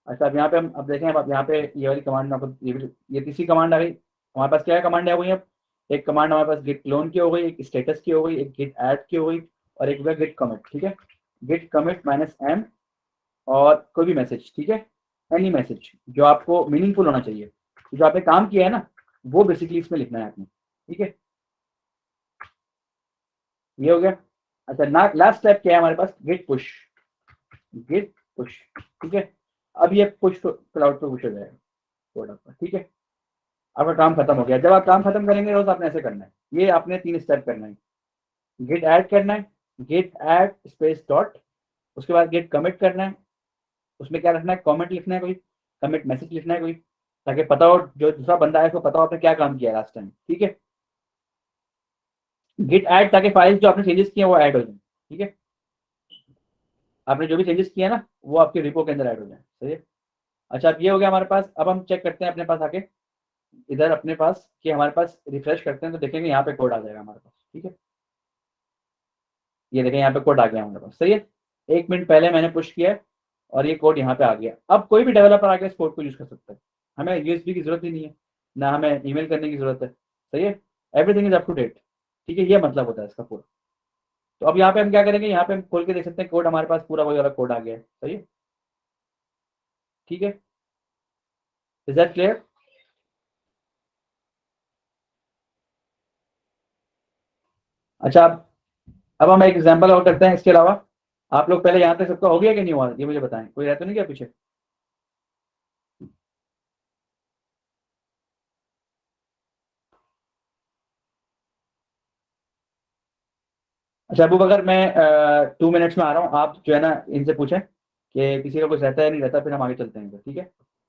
अच्छा, अब यहाँ पे हम अब देखें, अब यहाँ पे ये वाली कमांड आपको ये तीसरी कमांड आ गई हमारे पास। क्या है कमांड है वो, अब एक कमांड हमारे पास गिट क्लोन की हो गई, एक स्टेटस की हो गई, एक गिट ऐड की हो गई, और एक हुआ गिट कमिट, ठीक है। गिट कमिट -m, और कोई भी मैसेज, ठीक है, एनी मैसेज जो आपको मीनिंगफुल होना चाहिए, जो आपने काम किया है ना वो बेसिकली इसमें लिखना है आपने, ठीक है। ये हो गया। अच्छा, ना लास्ट स्टेप क्या है हमारे पास, गिट पुश, गिट पुश, ठीक है। अब ये पुश तो क्लाउड पे पुश हो जाएगा कोड आपका, ठीक है। आपका काम खत्म हो गया। जब आप काम खत्म करेंगे रोज आपने ऐसे करना है, ये आपने 3 स्टेप करना है। गिट ऐड करना है, गिट ऐड स्पेस डॉट, उसके बाद गिट कमिट करना है, उसमें क्या रखना है, कमेंट लिखना है कोई, कमिट मैसेज लिखना है कोई, ताकि पता हो जो दूसरा बंदा है उसको पता हो आपने क्या काम किया लास्ट टाइम, ठीक है। गिट ऐड, ताकि फाइल्स जो आपने चेंजेस किए वो ऐड हो जाए, ठीक है। आपने जो भी चेंजेस किए ना वो आपके रिपो के अंदर ऐड हो जाए, सही है। अच्छा, अब ये हो गया हमारे पास। अब हम चेक करते हैं अपने पास आके इधर अपने पास कि हमारे पास रिफ्रेश करते हैं तो देखेंगे यहाँ पे कोड आ जाएगा हमारे पास, ठीक है। ये देखें यहाँ पे कोड आ गया हमारे पास, सही है। 1 मिनट पहले मैंने पुश किया है और ये कोड यहाँ पे आ गया। अब कोई भी डेवलपर आके इस कोड को यूज कर सकता है, हमें यूएसबी की जरूरत ही नहीं है, ना हमें ईमेल करने की जरूरत है, सही है। Everything is up to date, ठीक है, ये मतलब होता है इसका पूरा। तो अब यहाँ पे हम क्या करेंगे, यहाँ पे हम खोल के देख सकते हैं कोड हमारे पास पूरा वही वाला कोड आ गया है, सही है, ठीक है। Is that clear? अच्छा, अब हम एक एग्जाम्पल और करते हैं इसके अलावा। आप लोग पहले यहाँ तक सबका हो गया कि नहीं हुआ ये मुझे बताएं, कोई रहता नहीं क्या पीछे? अच्छा अबू बकर, मैं 2 मिनट्स में आ रहा हूँ, आप जो है ना इनसे पूछें कि किसी का कुछ रहता है नहीं रहता, फिर हम आगे चलते हैं इधर, ठीक है।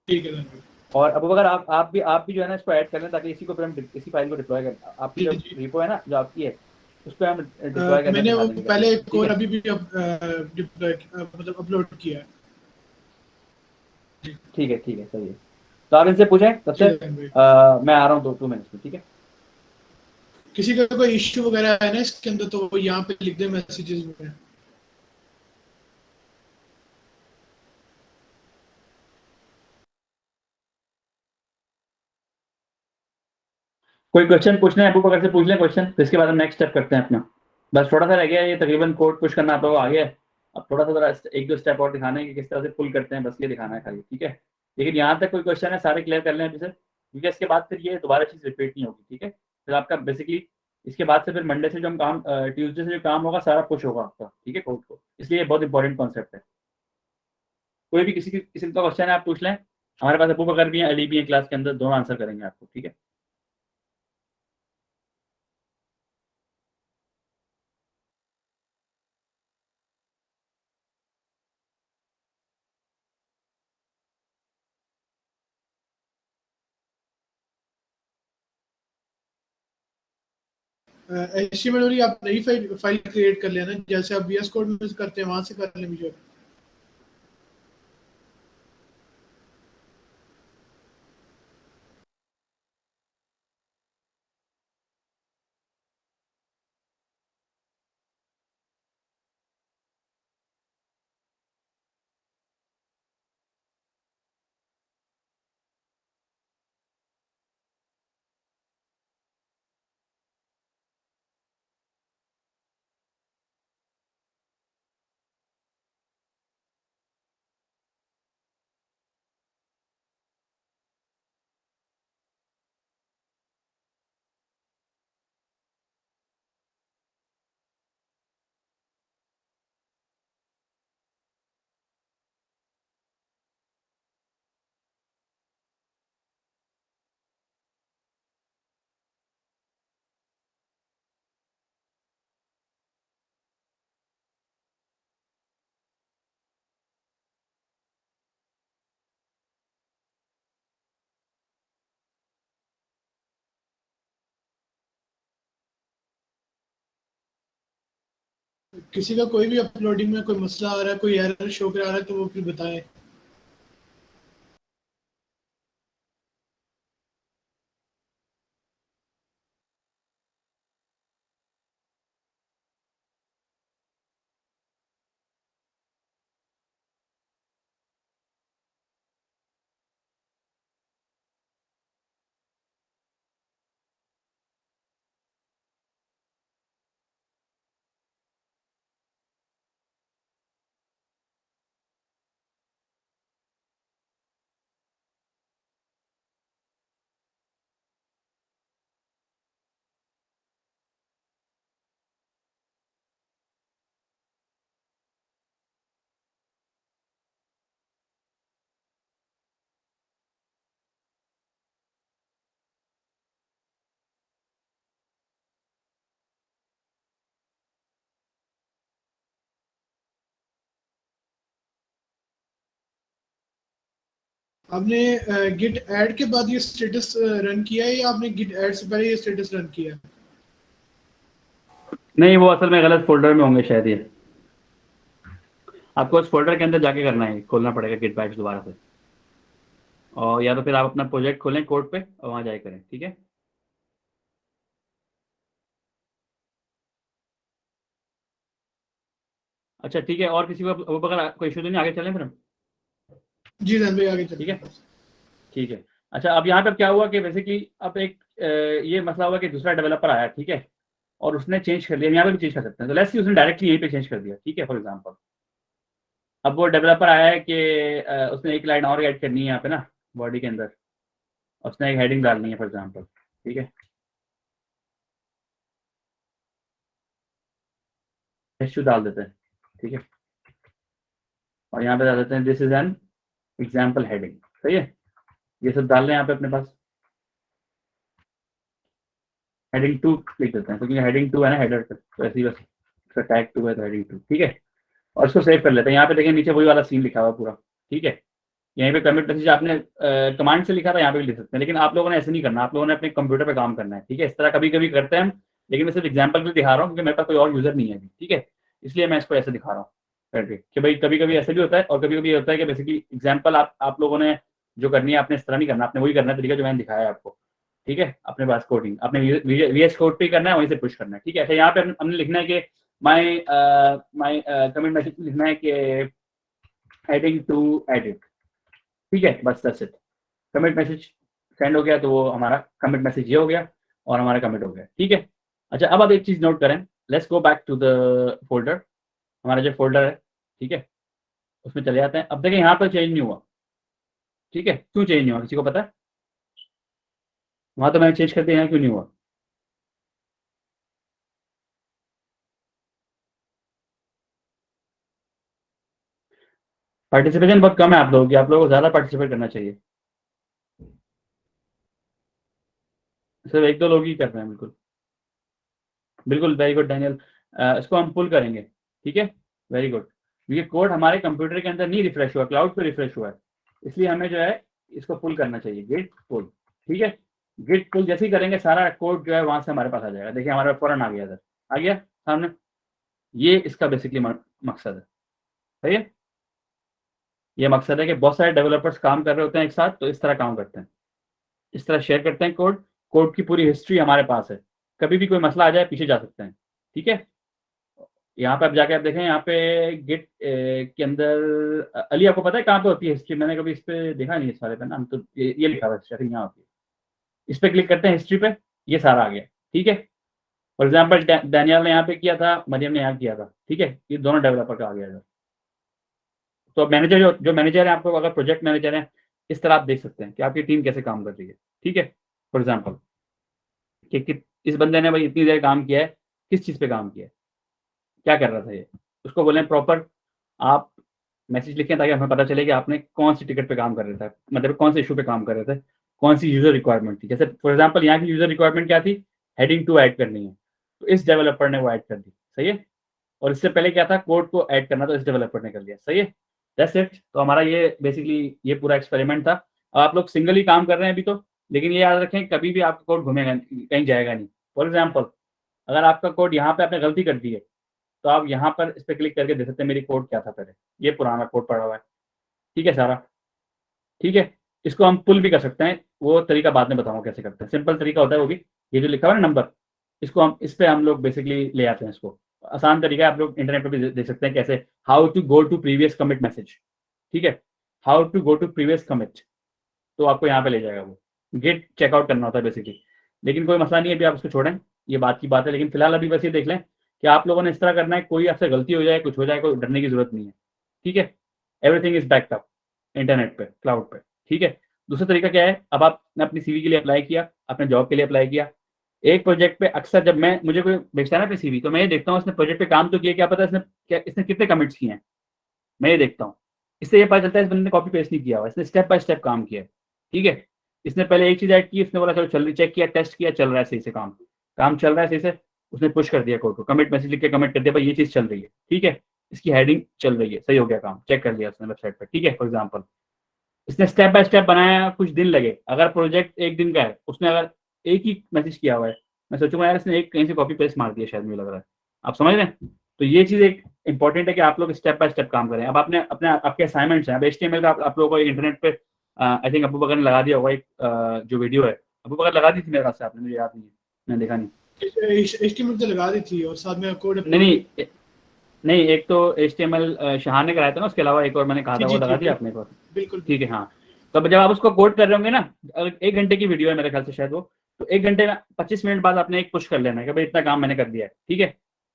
ठीक है भाई। और अब अगर आप भी जो है ना इसको ऐड कर लें, ताकि इसी को फिर हम इसी फाइल को डिप्लॉय करें। आपकी जो जी। रिपो है ना, जो आपकी है, उस पर हम डिप्लॉय करना मैंने सिखा वो देंगे कैसे पहले करना है, एक ठीक और है। अभी भी मतलब अपलोड किया है। जी। ठीक है, ठीक है, सही है। तो आप इनसे पूछें तब जी से, जैन भाई। मैं आ रहा हूँ 2 मिनट्स में, ठीक है। किसी का कोई इश्यू वगैरह है ना इसके अंदर तो वो यहाँ पे लिख दे मैसेजेस में। कोई क्वेश्चन पूछना है अबू बकर से, पूछ लें क्वेश्चन, फिर इसके बाद हम नेक्स्ट स्टेप करते हैं अपना। बस थोड़ा सा रह गया है, ये तकरीबन कोड पुश करना आप लोगों को आ गया है। अब थोड़ा सा जरा 1-2 स्टेप और दिखाना है कि किस तरह से पुल करते हैं, बस ये दिखाना है खाली, ठीक है। लेकिन यहाँ तक कोई क्वेश्चन है सारे क्लियर कर लें अभी से, क्योंकि इसके बाद फिर ये दोबारा चीज़ रिपीट नहीं होगी, ठीक है। फिर आपका बेसिकली इसके बाद से फिर मंडे से जो हम काम, ट्यूसडे से जो काम होगा सारा पुश होगा आपका, ठीक है, कोड को। इसलिए ये बहुत इंपॉर्टेंट कॉन्सेप्ट है। कोई भी किसी का क्वेश्चन है आप पूछ लें। हमारे पास अबू बकर भी हैं, अली भी हैं क्लास के अंदर, दोनों आंसर करेंगे आपको, ठीक है। HTML वाली आप नई फाइल क्रिएट कर लेना, जैसे आप VS कोड में करते हैं वहां से कर लें मुझे। किसी का कोई भी अपलोडिंग में कोई मसला आ रहा है, कोई एरर शो करा रहा है तो वो फिर बताएं। आपने गिट ऐड के बाद ये स्टेटस रन किया है या आपने गिट ऐड से पहले ये स्टेटस रन किया है? नहीं, वो असल में गलत फोल्डर में होंगे शायद ये। आपको उस फोल्डर के अंदर जाके करना है, खोलना पड़ेगा गिट बैच दोबारा से। और या तो फिर आप अपना प्रोजेक्ट खोलें कोड पे और वहाँ जाए करें, ठीक है। अच्छा ठीक है, और किसी को अब अगर कोई इशू तो नहीं, आगे चलें फिर हम, जी जैन भाई आगे ठीक चलें। है। ठीक है। अच्छा, अब यहाँ पे क्या हुआ कि वैसे कि अब एक ये मसला हुआ कि दूसरा डेवलपर आया, ठीक है, और उसने चेंज कर लिया। यहाँ पे भी चेंज कर सकते हैं, तो लेट्स सी उसने डायरेक्टली यहीं पे चेंज कर दिया, ठीक है, फॉर एग्जांपल। अब वो डेवलपर आया है कि उसने एक लाइन और ऐड करनी है यहाँ पे ना, बॉडी के अंदर, उसने एक हेडिंग डालनी है फॉर एग्जांपल, ठीक है। इश्यू डाल देते हैं, ठीक है, और यहाँ पे डाल देते हैं this is an example heading, सही है। ये सब डाल लें यहाँ पे अपने पास। हेडिंग 2 लिख देते हैं, क्योंकि हेडिंग 2 है ना हेडर पे, तो ऐसे ही बस इसका टैग 2 है तो हेडिंग 2, ठीक है। और इसको सेव कर लेते हैं। यहाँ पे देखें नीचे वही वाला सीन लिखा हुआ पूरा, ठीक है। यहीं पे कमिट मैसेज आपने कमांड से लिखा था, यहाँ पे भी लिख सकते हैं, लेकिन आप लोगों ने ऐसे नहीं करना, आप लोगों ने अपने कंप्यूटर पे काम करना है, ठीक है। इस तरह कभी कभी करते हैं हम, लेकिन मैं सिर्फ एग्जाम्पल के लिए दिखा रहा हूँ क्योंकि मेरे पास कोई और यूजर नहीं है अभी, ठीक है, इसलिए मैं इसको ऐसे दिखा रहा हूँ करके कि भाई कभी कभी ऐसे भी होता है, और कभी कभी ये होता है कि बेसिकली एग्जाम्पल आप लोगों ने जो करनी है आपने इस तरह नहीं करना, आपने वही करना है तरीका जो मैंने दिखाया है आपको, ठीक है। अपने पास कोडिंग आपने VS कोड पे करना है, वहीं से पुश करना है, ठीक है। अच्छा यहाँ पे हमने लिखना है कि माई कमिट मैसेज लिखना है कि हेडिंग टू एडिट, ठीक है, बस that's it. Commit message send हो गया तो वो हमारा कमिट मैसेज ये हो गया और हमारा कमिट हो गया, ठीक है। अच्छा अब आप एक चीज नोट करें, let's go back to the folder, हमारा जो फोल्डर है, ठीक है, उसमें चले जाते हैं। अब देखें यहाँ पर चेंज नहीं हुआ, ठीक है, क्यों चेंज नहीं हुआ किसी को पता है? वहां तो मैंने चेंज कर दिया, यहाँ क्यों नहीं हुआ? पार्टिसिपेशन बहुत कम है आप लोगों की, आप लोगों को ज्यादा पार्टिसिपेट करना चाहिए, सिर्फ एक दो लोग ही कर रहे हैं। बिल्कुल बिल्कुल, वेरी गुड डैनियल। इसको हम पुल करेंगे, ठीक है, वेरी गुड। ये कोड हमारे कंप्यूटर के अंदर नहीं रिफ्रेश हुआ, क्लाउड पे रिफ्रेश हुआ है, इसलिए हमें जो है इसको पुल करना चाहिए, गेट पुल, ठीक है। गेट पुल जैसे ही करेंगे सारा कोड जो है वहां से हमारे पास आ जाएगा। देखिए हमारा फौरन आ गया इधर, आ गया सामने। ये इसका बेसिकली मकसद है, सही है। ये मकसद है कि बहुत सारे डेवलपर्स काम कर रहे होते हैं एक साथ, तो इस तरह काम करते हैं, इस तरह शेयर करते हैं कोड, कोड की पूरी हिस्ट्री हमारे पास है, कभी भी कोई मसला आ जाए पीछे जा सकते हैं, ठीक है। यहाँ पे आप जाके आप देखें, यहाँ पे गिट के अंदर अली आपको पता है कहाँ पे होती है हिस्ट्री? मैंने कभी इस पे देखा नहीं है सारे पे ना, हम तो ये लिखा हुआ है यहाँ होती है। इस पे क्लिक करते हैं हिस्ट्री पे, ये सारा आ गया, ठीक है। फॉर एग्जाम्पल डैनियल ने यहाँ पे किया था, मरियम ने यहाँ किया था, ठीक है, ये दोनों डेवलपर का आ गया इधर। तो मैनेजर जो मैनेजर है आपको, अगर प्रोजेक्ट मैनेजर है, इस तरह आप देख सकते हैं कि आपकी टीम कैसे काम कर रही है, ठीक है। फॉर एग्जाम्पल कि इस बंदे ने भाई इतनी देर काम किया है, किस चीज़ पे काम किया है, क्या कर रहा था ये, उसको बोलें प्रॉपर आप मैसेज लिखें ताकि हमें पता चले कि आपने कौन सी टिकट पे काम कर रहे थे, मतलब कौन से इशू पे काम कर रहे थे, कौन सी यूजर रिक्वायरमेंट थी। जैसे फॉर एग्जांपल यहाँ की यूजर रिक्वायरमेंट क्या थी, हेडिंग टू ऐड करनी है, तो इस डेवलपर ने वो ऐड कर दी, सही है। और इससे पहले क्या था, कोड को ऐड करना, तो इस डेवलपर ने कर लिया, सही है। That's it. तो हमारा ये बेसिकली ये पूरा एक्सपेरिमेंट था। अब आप लोग सिंगल ही काम कर रहे हैं अभी तो, लेकिन ये याद रखें कभी भी आपका कोड घूमेगा कहीं जाएगा नहीं। फॉर एग्जाम्पल अगर आपका कोड यहाँ पे आपने गलती कर दी है, तो आप यहाँ पर इस पर क्लिक करके देख सकते हैं मेरी कोड क्या था पहले, ये पुराना कोड पड़ा हुआ है, ठीक है सारा, ठीक है। इसको हम पुल भी कर सकते हैं, वो तरीका बाद में बताऊंगा कैसे करते हैं, सिंपल तरीका होता है वो भी। ये जो लिखा हुआ है ना नंबर, इसको हम इस पे हम लोग बेसिकली ले आते हैं इसको। आसान तरीका है, आप लोग इंटरनेट पर भी देख सकते हैं कैसे, how to go to previous commit message, ठीक है, how to go to previous commit, तो आपको यहाँ पे ले जाएगा वो, गेट चेकआउट करना होता है बेसिकली। लेकिन कोई मसला नहीं है, अभी आप उसको छोड़ें, ये बात की बात है, लेकिन फिलहाल अभी बस ये देख लें कि आप लोगों ने इस तरह करना है, कोई आपसे गलती हो जाए, कुछ हो जाए, कोई डरने की जरूरत नहीं है, ठीक है। Everything is backed up internet पे, क्लाउड पे, ठीक है। दूसरा तरीका क्या है, अब आपने अपनी सीवी के लिए अप्लाई किया, अपने जॉब के लिए अप्लाई किया, एक प्रोजेक्ट पे अक्सर जब मैं मुझे कोई भेजता है ना अपनी सीवी, तो मैं ये देखता हूँ इसने प्रोजेक्ट पे काम तो किया, क्या पता इसने कितने कमिट्स किए हैं, मैं ये देखता हूँ। इससे ये पता चलता है इस बंदे ने कॉपी पेस्ट नहीं किया हुआ, इसने स्टेप बाय स्टेप काम किया है, ठीक है। इसने पहले एक चीज ऐड की, इसने बोला चलो चल रही, चेक किया, टेस्ट किया, चल रहा है सही से काम, काम चल रहा है सही से, उसने पुश कर दिया कोड को, कमिट मैसेज लिख के कमिट कर दिया भाई ये चीज चल रही है, ठीक है, इसकी हेडिंग चल रही है, सही हो गया काम, चेक कर लिया उसने वेबसाइट पर, ठीक है। फॉर एग्जाम्पल इसने स्टेप बाय स्टेप बनाया, कुछ दिन लगे, अगर प्रोजेक्ट एक दिन का है, उसने अगर एक ही मैसेज किया हुआ है, मैं सोचूंगा यार इसने एक कहीं से कॉपी पेस्ट मार दिया शायद, मुझे लग रहा है, आप समझ रहे हैं। तो ये चीज एक इंपॉर्टेंट है कि आप लोग स्टेप बाय स्टेप काम करें। अब आपने अपने आपके असाइनमेंट्स हैं, अब HTML का आप लोगों को इंटरनेट पे आई थिंक अबू बकर ने लगा दिया होगा एक जो वीडियो है, अबू बकर लगा दी थी मेरे ख्याल से आपने, मुझे याद नहीं है, मैंने देखा नहीं। HTML तो लगा दी थी और साथ में कोड नहीं नहीं नहीं, एक तो HTML शाह ने कराया था ना, उसके अलावा एक और मैंने कहा था, वो लगा दिया आपने एक और, बिल्कुल ठीक है। हाँ, तो अब जब आप उसको कोड कर रहे होंगे ना, अगर 1 घंटे की वीडियो है मेरे ख्याल से शायद वो, तो 1 घंटे में 25 मिनट बाद आपने एक पुश कर लेना है कि भाई इतना काम मैंने कर दिया है, ठीक है।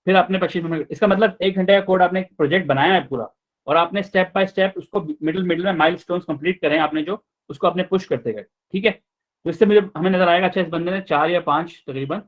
फिर आपने 25 मिनट, इसका मतलब 1 घंटे का कोड आपने प्रोजेक्ट बनाया है पूरा, और आपने स्टेप बाय स्टेप उसको मिडिल मिडिल में माइलस्टोन्स कंप्लीट करें आपने, जो उसको आपने पुश करते गए, ठीक है। तो इससे मुझे हमें नजर आएगा अच्छा इस बंदे ने 4 या 5 तकरीबन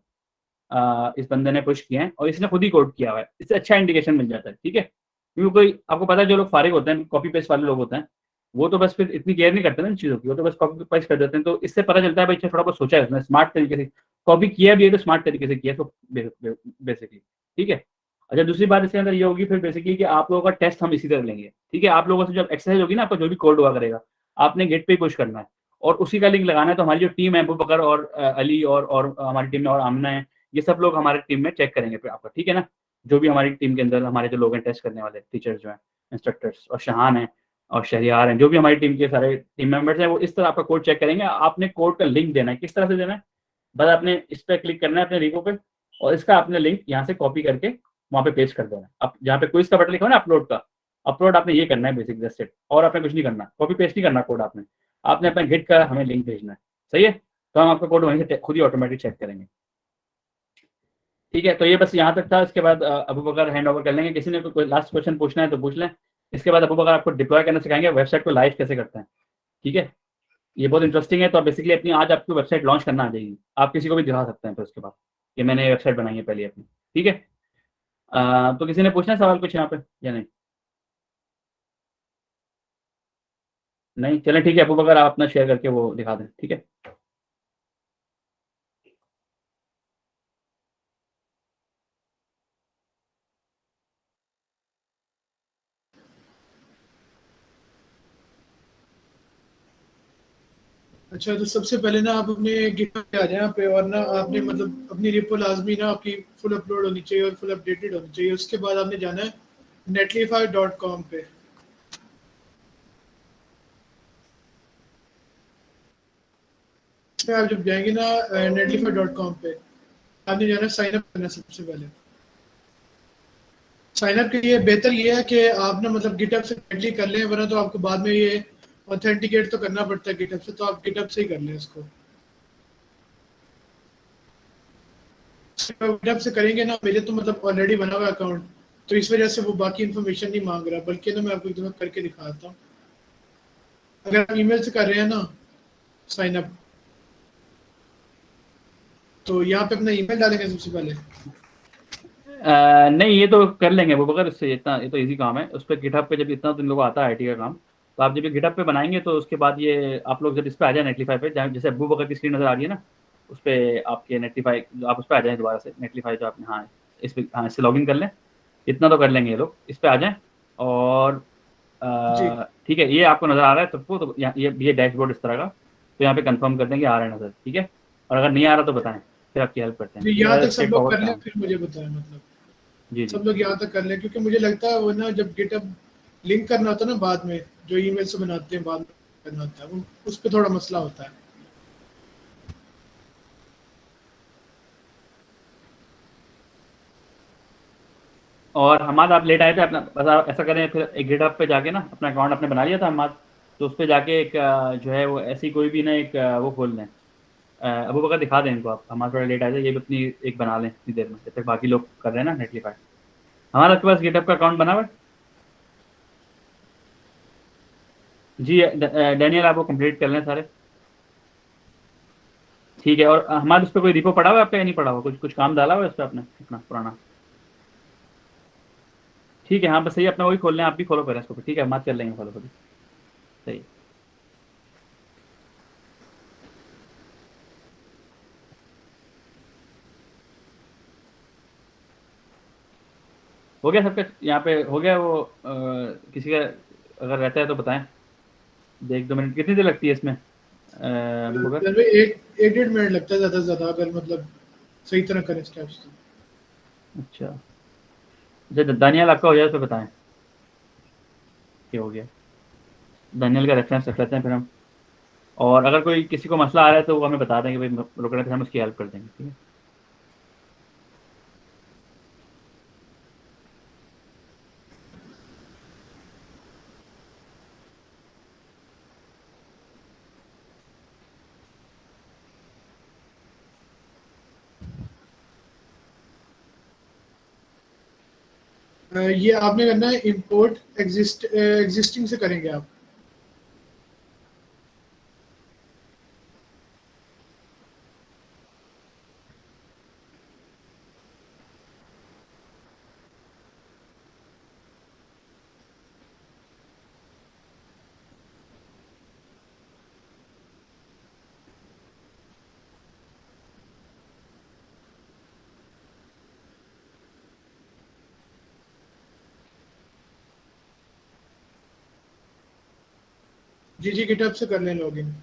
इस बंदे ने पुश किए हैं, और इसने खुद ही कोड किया हुआ है, इससे अच्छा इंडिकेशन मिल जाता है, ठीक है। क्योंकि कोई आपको पता है जो लोग फारिग होते हैं, कॉपी पेस्ट वाले लोग होते हैं, वो तो बस फिर इतनी केयर नहीं करते ना इन चीज़ों की, वो तो बस कॉपी पेस्ट कर देते हैं, तो इससे पता चलता है भाई थोड़ा बहुत सोचा है उसने, स्मार्ट तरीके से कॉपी किया भी है, तो स्मार्ट तरीके से किया तो बेसिकली, ठीक है। अच्छा दूसरी बात इसके अंदर ये होगी फिर बेसिकली कि आप लोगों का टेस्ट हम इसी तरह लेंगे, ठीक है। आप लोगों से जब एक्सरसाइज होगी ना, आपका जो भी कोड हुआ करेगा, आपने गिट पे पुश करना है और उसी का लिंक लगाना है। तो हमारी जो टीम है, अबू बकर और अली और हमारी टीम में और आमना है, ये सब लोग हमारी टीम में चेक करेंगे फिर आपका, ठीक है ना? जो भी हमारी टीम के अंदर हमारे जो लोग हैं टेस्ट करने वाले, टीचर्स जो हैं, इंस्ट्रक्टर्स और शहान हैं और शहरियार हैं, जो भी हमारी टीम के सारे टीम मेंबर्स हैं, वो इस तरह आपका कोड चेक करेंगे। आपने कोड का लिंक देना है। किस तरह से देना है? बस आपने इस पे क्लिक करना है अपने रिपो पे और इसका आपने लिंक यहाँ से कॉपी करके वहाँ पे पेस्ट कर देना है। अब जहाँ पे क्विज का बटन लिखा हुआ है ना अपलोड का, अपलोड आपने ये करना है बेसिक जस्ट इट, और आपने कुछ नहीं करना, कॉपी पेस्ट नहीं करना कोड आपने अपना गिट का हमें लिंक भेजना है। सही है? तो हम आपका कोड वहीं से खुद ही ऑटोमेटिक चेक करेंगे। ठीक है, तो ये बस यहाँ तक था। इसके बाद अबू बकर हैंड ओवर कर लेंगे। किसी ने कोई लास्ट क्वेश्चन पूछना है तो पूछ लें। इसके बाद अबू बकर आपको डिप्लॉय करना सिखाएंगे, वेबसाइट को लाइव कैसे करते हैं। ठीक है, ये बहुत इंटरेस्टिंग है। तो बेसिकली अपनी आज आपकी वेबसाइट लॉन्च करना आ जाएगी, आप किसी को भी दिखा सकते हैं फिर उसके बाद कि मैंने वेबसाइट बनाई है पहले अपनी। ठीक है, तो किसी ने पूछना है सवाल कुछ यहाँ पे या नहीं? नहीं, चलें ठीक है, अबू बकर आप अपना शेयर करके वो दिखा दें। ठीक है, अच्छा, तो सबसे पहले ना आप अपने गिटहब पे आ जाए यहाँ पे, और ना आपने मतलब अपनी रिपो लाजमी ना आपकी फुल अपलोड होनी चाहिए और फुल अपडेटेड होनी चाहिए। उसके बाद आपने जाना है netlify.com पे। इसमें आप जब जाएंगे ना netlify.com पे, आपने जाना साइन अप करना सबसे पहले। साइन अप के लिए बेहतर ये है कि आप ना मतलब गिटहब से डायरेक्टली कर लें, वरना तो आपको बाद में ये ऑथेंटिकेट तो करना पड़ता है गिटहब से, तो आप गिटहब से ही कर लें इसको। गिटहब से करेंगे ना, मेरे तो मतलब ऑलरेडी बना हुआ अकाउंट, तो इस वजह से वो बाकी इन्फॉर्मेशन नहीं मांग रहा, बल्कि ना मैं आपको एकदम करके दिखाता हूँ। अगर आप ईमेल से कर रहे हैं ना साइन अप, तो यहाँ पे अपना ईमेल डालेंगे सबसे पहले। नहीं ये तो कर लेंगे वो बगैर इससे, इतना ये तो इजी काम है। उस पर गिटहब पे जब इतना तो इन लोगों को आता है आईटी का काम, तो आप जब ये गिटहब पे बनाएंगे तो उसके बाद ये आप लोग जब इस पे आ जाए नेटलीफाई पे, जैसे अबू बकर की स्क्रीन नजर आ रही है ना, उस पर आपके नेटलीफाई, आप उस पर आ जाए दोबारा से नेटलीफाई जो आपने, हाँ इस पे, हाँ इससे लॉगिन कर लें। इतना तो कर लेंगे ये लोग, इस पे आ जाएं। और जी। ठीक है, ये आपको नजर आ रहा है सबको, तो ये डैशबोर्ड इस तरह का, तो यहाँ पे कंफर्म कर देंगे आ रहा है नजर। ठीक है, और अगर नहीं आ रहा तो बताएं, फिर आपकी हेल्प करते हैं। जी, यहाँ ये तक सब स्ट्रेट लोग फॉरवर्ड कर लें काम। फिर मुझे बताएं, मतलब जी जी। सब लोग यहाँ तक कर लें, क्योंकि मुझे लगता है वो ना जब गिटहब लिंक करना होता है ना बाद में, जो ईमेल से बनाते हैं बाद में करना होता है, उस पर थोड़ा मसला होता है। और हमाद आप लेट आए थे अपना, बस आप ऐसा करें फिर एक गिटहब पे जाके ना, अपना अकाउंट आपने बना लिया था हमाद, तो उस पे जाके एक जो है वो ऐसी कोई भी ना एक वो खोल लें। अबू बकर दिखा दें इनको, आप हमारे थोड़ा लेट आए थे, ये भी अपनी एक बना लें इतनी देर में जब तक बाकी लोग कर रहे हैं ना नेटलीफाई। हमारा आपके पास गिटहब का अकाउंट बना हुआ है? जी डैनियल आप वो कंप्लीट कर लें सारे। ठीक है, और हमारे उस पर कोई रिपो पड़ा हुआ है आपका या नहीं पड़ा हुआ? कुछ कुछ काम डाला हुआ है उस पर आपने अपना पुराना? ठीक है, हाँ बस सही, अपना वही खोल लें, आप भी फॉलो करें इसको। ठीक है, हम बात कर लेंगे फॉलो करें। सही, हो गया सबका यहाँ पे हो गया वो किसी का अगर रहता है तो बताएं। एक दो मिनट कितनी देर लगती है इसमें अबू बकर? फिर भी एक एक डेढ़ मिनट लगता है ज़्यादा से ज़्यादा, अगर मतलब सही तरह करें स्टेप्स तो। अच्छा, जब दानियाल आपका हो जाए तो बताएं कि हो गया। दानियाल का रेफरेंस रख लेते हैं फिर हम। और अगर कोई किसी को मसला आ रहा है तो वो हमें बता देंगे भाई, रुक रहे थे, हम उसकी हेल्प कर देंगे। ठीक है, ये आपने करना है इंपोर्ट एग्जिस्टिंग से करेंगे आप। जी गिटहब से कर लें लॉगिन,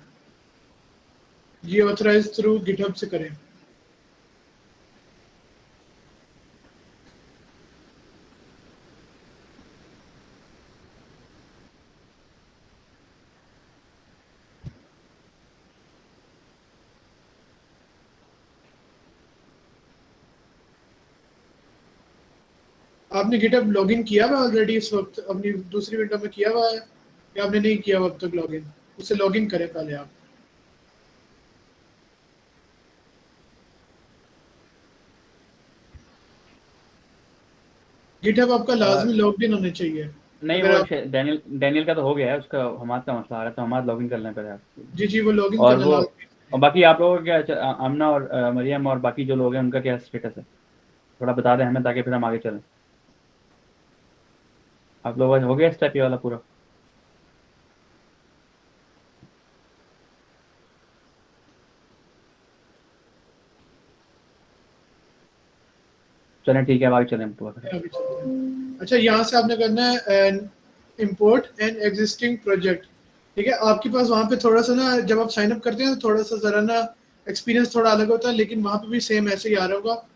ये ऑथराइज थ्रू गिटहब से करें। आपने गिटहब लॉगिन किया हुआ ऑलरेडी इस वक्त अपनी दूसरी विंडो में किया हुआ है या आपने नहीं किया हुआ अब तक लॉगिन? उसे लॉगिन करें पहले आप। गिटहब आपका लाजमी लॉग्ड इन होना चाहिए। नहीं, अगर वो आप डैनियल डैनियल का तो हो गया है, उसका हमाद का मसला आ रहा है, तो हमाद लॉगिन कर लें पहले आप। जी वो लॉगिन और करना वो लाजमी। और बाकी आप लोगों का क्या, आमना और मरियम और बाकी जो लोग हैं उनका क्या स्टेटस है, थोड़ा बता दें हमें ताकि फिर हम आगे चलें। आप लोगों का हो गया स्टेप ये वाला पूरा? चलें ठीक है, अब आगे चलें पूरा। अभी चलते हैं। अच्छा, यहाँ से आपने करना है इम्पोर्ट एन एग्जिस्टिंग प्रोजेक्ट। ठीक है, आपके पास वहाँ पे थोड़ा सा ना, जब आप साइन अप करते हैं तो थोड़ा सा ज़रा ना एक्सपीरियंस थोड़ा अलग होता है, लेकिन वहाँ पे भी सेम ऐसे ही आ रहा होगा,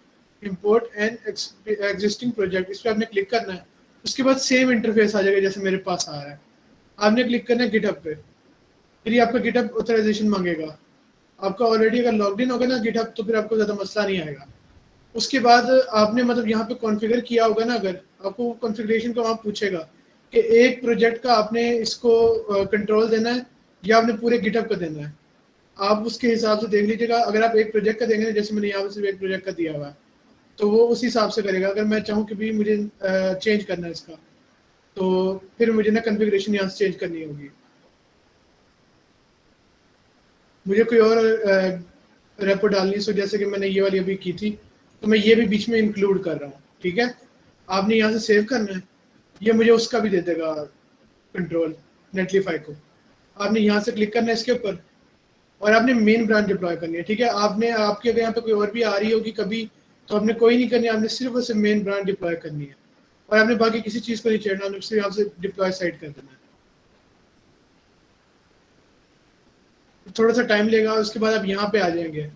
इम्पोर्ट एन एग्जिस्टिंग प्रोजेक्ट। इस पर आपने क्लिक करना है, उसके बाद सेम इंटरफेस आ जाएगा जैसे मेरे पास आ रहा है। आपने क्लिक करना है गिटहब पे, फिर ये आपका गिटहब ऑथराइजेशन मांगेगा। आपका ऑलरेडी अगर लॉग्ड इन होगा ना गिटहब, तो फिर आपको ज़्यादा मसला नहीं आएगा। उसके बाद आपने मतलब यहाँ पे कॉन्फ़िगर किया होगा ना, अगर आपको कॉन्फ़िगरेशन का वहाँ पूछेगा कि एक प्रोजेक्ट का आपने इसको कंट्रोल देना है या आपने पूरे गिटहब का देना है, आप उसके हिसाब से देख लीजिएगा। अगर आप एक प्रोजेक्ट का देंगे, जैसे मैंने यहाँ पे सिर्फ एक प्रोजेक्ट का दिया हुआ है, तो वो उस हिसाब से करेगा। अगर मैं चाहूँ कि भी मुझे चेंज करना है इसका, तो फिर मुझे ना कॉन्फ़िगरेशन यहाँ से चेंज करनी होगी। मुझे कोई और रेपो डालनी है, सो जैसे कि मैंने ये वाली अभी की थी, तो मैं ये भी बीच में इंक्लूड कर रहा हूँ। ठीक है, आपने यहाँ से सेव करना है, ये मुझे उसका भी दे देगा कंट्रोल, नेटलीफाई को। आपने यहाँ से क्लिक करना है इसके ऊपर और आपने मेन ब्रांच डिप्लॉय करनी है। ठीक है, आपने आपके अगर यहाँ पे कोई और भी आ रही होगी कभी, तो आपने कोई नहीं करनी, आपने सिर्फ उसे मेन ब्रांच डिप्लॉय करनी है और आपने बाकी किसी चीज़ को नहीं छेड़ना, आपने सिर्फ यहाँ से डिप्लॉय साइड कर देना है। थोड़ा सा टाइम लेगा, उसके बाद आप यहाँ पे आ जाएंगे।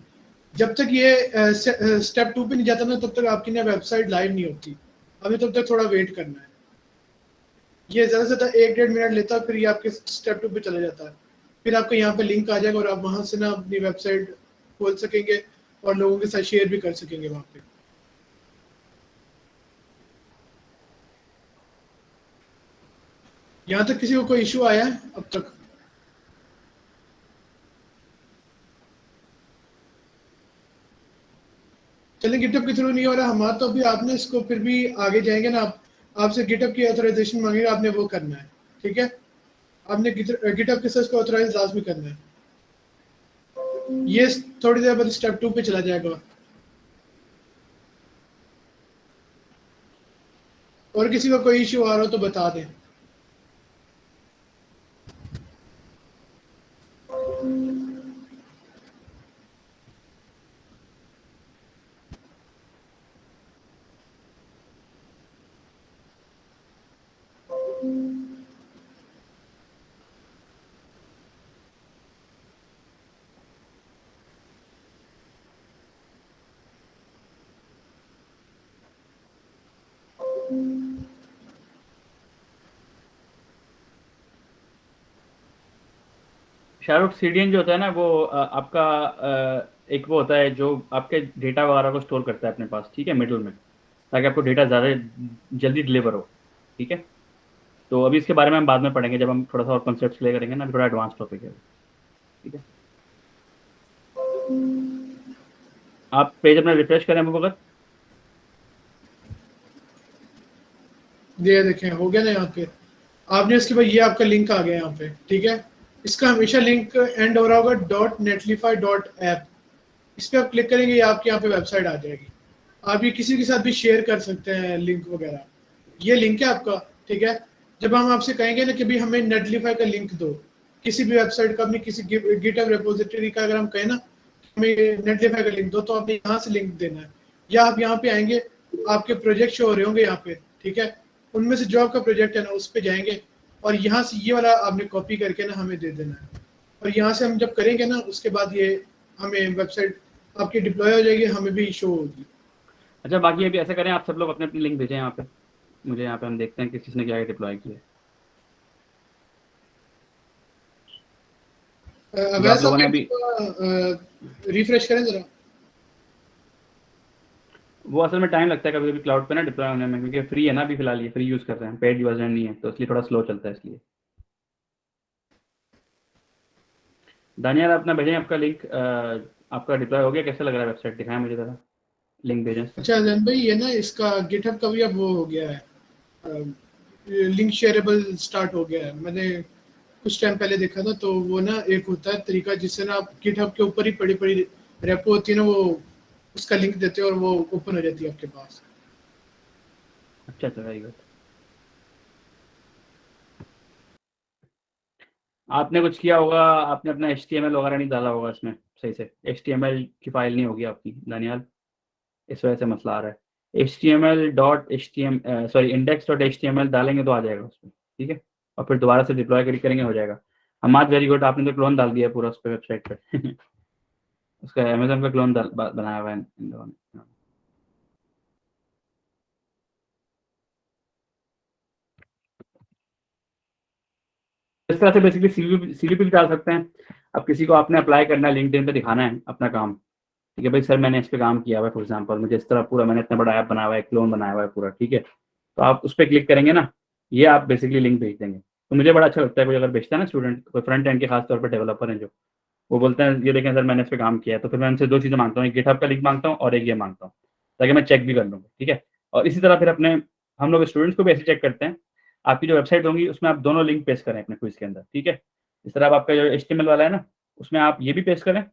जब तक ये स्टेप 2 पे नहीं जाता ना, तब तक आपकी ना वेबसाइट लाइव नहीं होती। हमें तब तक थोड़ा वेट करना है। ये ज़्यादा से ज़्यादा 1-1.5 मिनट लेता है, फिर ये आपके स्टेप 2 पे चला जाता है। फिर आपको यहाँ पे लिंक आ जाएगा और आप वहाँ से ना अपनी वेबसाइट खोल सकेंगे और लोगों के साथ शेयर भी कर सकेंगे वहाँ पे। यहाँ तक किसी को कोई इशू आया है अब तक? चलिए, गिटहब के थ्रू नहीं हो रहा हमारा, तो अभी आपने इसको फिर भी आगे जाएंगे ना, आप आपसे गिटहब की ऑथराइजेशन मांगेगा, आपने वो करना है। ठीक है, आपने गिटहब के साथ इसको ऑथराइज लाजमी करना है। ये थोड़ी देर बाद स्टेप 2 पे चला जाएगा। और किसी का कोई इशू आ रहा हो तो बता दें। शाहरुख, सीडीएन जो होता है ना वो आपका एक वो होता है जो आपके डेटा वगैरह को स्टोर करता है अपने पास, ठीक है, मिडल में, ताकि आपको डेटा ज़्यादा जल्दी डिलीवर हो। ठीक है, तो अभी इसके बारे में हम बाद में पढ़ेंगे जब हम थोड़ा सा और कॉन्सेप्ट क्लियर करेंगे ना, अभी थोड़ा एडवांस टॉपिक है। ठीक है, आप पेज अपना रिफ्रेश करें अबू बकर। ये देखें, हो गया ना यहाँ पे। आपने इसके बाद ये आपका लिंक आ गया यहाँ पे। ठीक है, इसका हमेशा लिंक एंड हो रहा होगा .netlify.app। इस पर आप क्लिक करेंगे, ये आपके यहाँ पे वेबसाइट आ जाएगी। आप ये किसी के साथ भी शेयर कर सकते हैं लिंक वगैरह। ये लिंक है आपका। ठीक है, जब हम आपसे कहेंगे ना कि भाई हमें नेटलीफाई का लिंक दो, किसी भी वेबसाइट का, अपनी किसी गिटहब रिपोजिटरी का, अगर हम कहें ना हमें नेटलीफाई का लिंक दो, तो आपने यहाँ से लिंक देना है। या आप यहाँ पे आएंगे, आपके प्रोजेक्ट शो हो रहे होंगे यहाँ पे। ठीक है, उनमें से जो आपका प्रोजेक्ट है ना, उस पर जाएंगे और यहाँ से ये वाला आपने कॉपी करके ना हमें दे देना है, और यहाँ से हम जब करेंगे ना उसके बाद ये हमें वेबसाइट आपकी डिप्लॉय हो जाएगी, हमें भी शो होगी। अच्छा, बाकी अभी ऐसा करें, आप सब लोग अपने अपनी लिंक भेजें यहाँ पे मुझे, यहाँ पे हम देखते हैं किस किसने क्या डिप्लॉय किया। जो आप वैसे लोगों ने अभी, रिफ्रेश करें जरा। वो असल में टाइम लगता है कभी कभी क्लाउड पे ना डिप्लॉय होने में, क्योंकि फ्री है ना अभी फिलहाल, ये फ्री यूज़ कर रहे हैं, पेड वर्जन नहीं है, तो इसलिए थोड़ा स्लो चलता है इसलिए। दानियाल अपना भेजें आपका लिंक, आपका डिप्लॉय हो गया, कैसा लग रहा है वेबसाइट, दिखाएं मुझे ज़रा, लिंक भेजें इसका। अच्छा जैन भाई, ये ना इसका गिटहब का भी अब वो हो गया है, लिंक शेयरेबल स्टार्ट हो गया है। मैंने कुछ टाइम पहले देखा था, तो वो ना एक होता है तरीका जिससे ना आप गिटहब के ऊपर ही पड़ी पड़ी रेपो होती है ना, वो उसका लिंक देते हैं और वो ओपन हो जाती है आपके पास। अच्छा अच्छा, वेरी गुड। आपने कुछ किया होगा, आपने अपना HTML वगैरह नहीं डाला होगा इसमें सही से, HTML की फाइल नहीं होगी आपकी दानियाल, इस वजह से मसला आ रहा है। HTML.html सॉरी index.html डालेंगे तो आ जाएगा उसमें, ठीक है, और फिर दोबारा से डिप्लॉय करेंगे हो जाएगा। हमाद वेरी गुड, आपने तो क्लोन डाल दिया पूरा उस पर वेबसाइट पे उसका अमेजोन का क्लोन बनाया हुआ है इन लोगों ने। इस तरह से बेसिकली सीवी भी डाल सकते हैं। अब किसी को आपने अप्लाई करना है, लिंक्डइन पे दिखाना है अपना काम, ठीक है भाई सर मैंने इस पे काम किया हुआ है, फॉर एग्जांपल मुझे इस तरह पूरा, मैंने इतना बड़ा ऐप बनाया हुआ है, क्लोन बनाया हुआ है पूरा, ठीक है, तो आप उस पर क्लिक करेंगे ना, ये आप बेसिकली लिंक भेज देंगे। तो मुझे बड़ा अच्छा लगता है, कोई अगर भेजता है ना स्टूडेंट, कोई फ्रंट एंड के खास तौर पर डेवलपर हैं जो, वो बोलते हैं ये देखें सर मैंने इस पे काम किया है, तो फिर मैं उनसे दो चीज़ें मांगता हूँ, एक गिटहब का लिंक मांगता हूँ और एक ये मांगता हूँ, ताकि मैं चेक भी कर लूँगा, ठीक है। और इसी तरह फिर अपने, हम लोग स्टूडेंट्स को भी ऐसे चेक करते हैं, आपकी जो वेबसाइट होगी उसमें आप दोनों लिंक पेस्ट करें अपने क्विज के अंदर, ठीक है। इस तरह अब आपका जो HTML वाला है ना, उसमें आप ये भी पेस्ट करें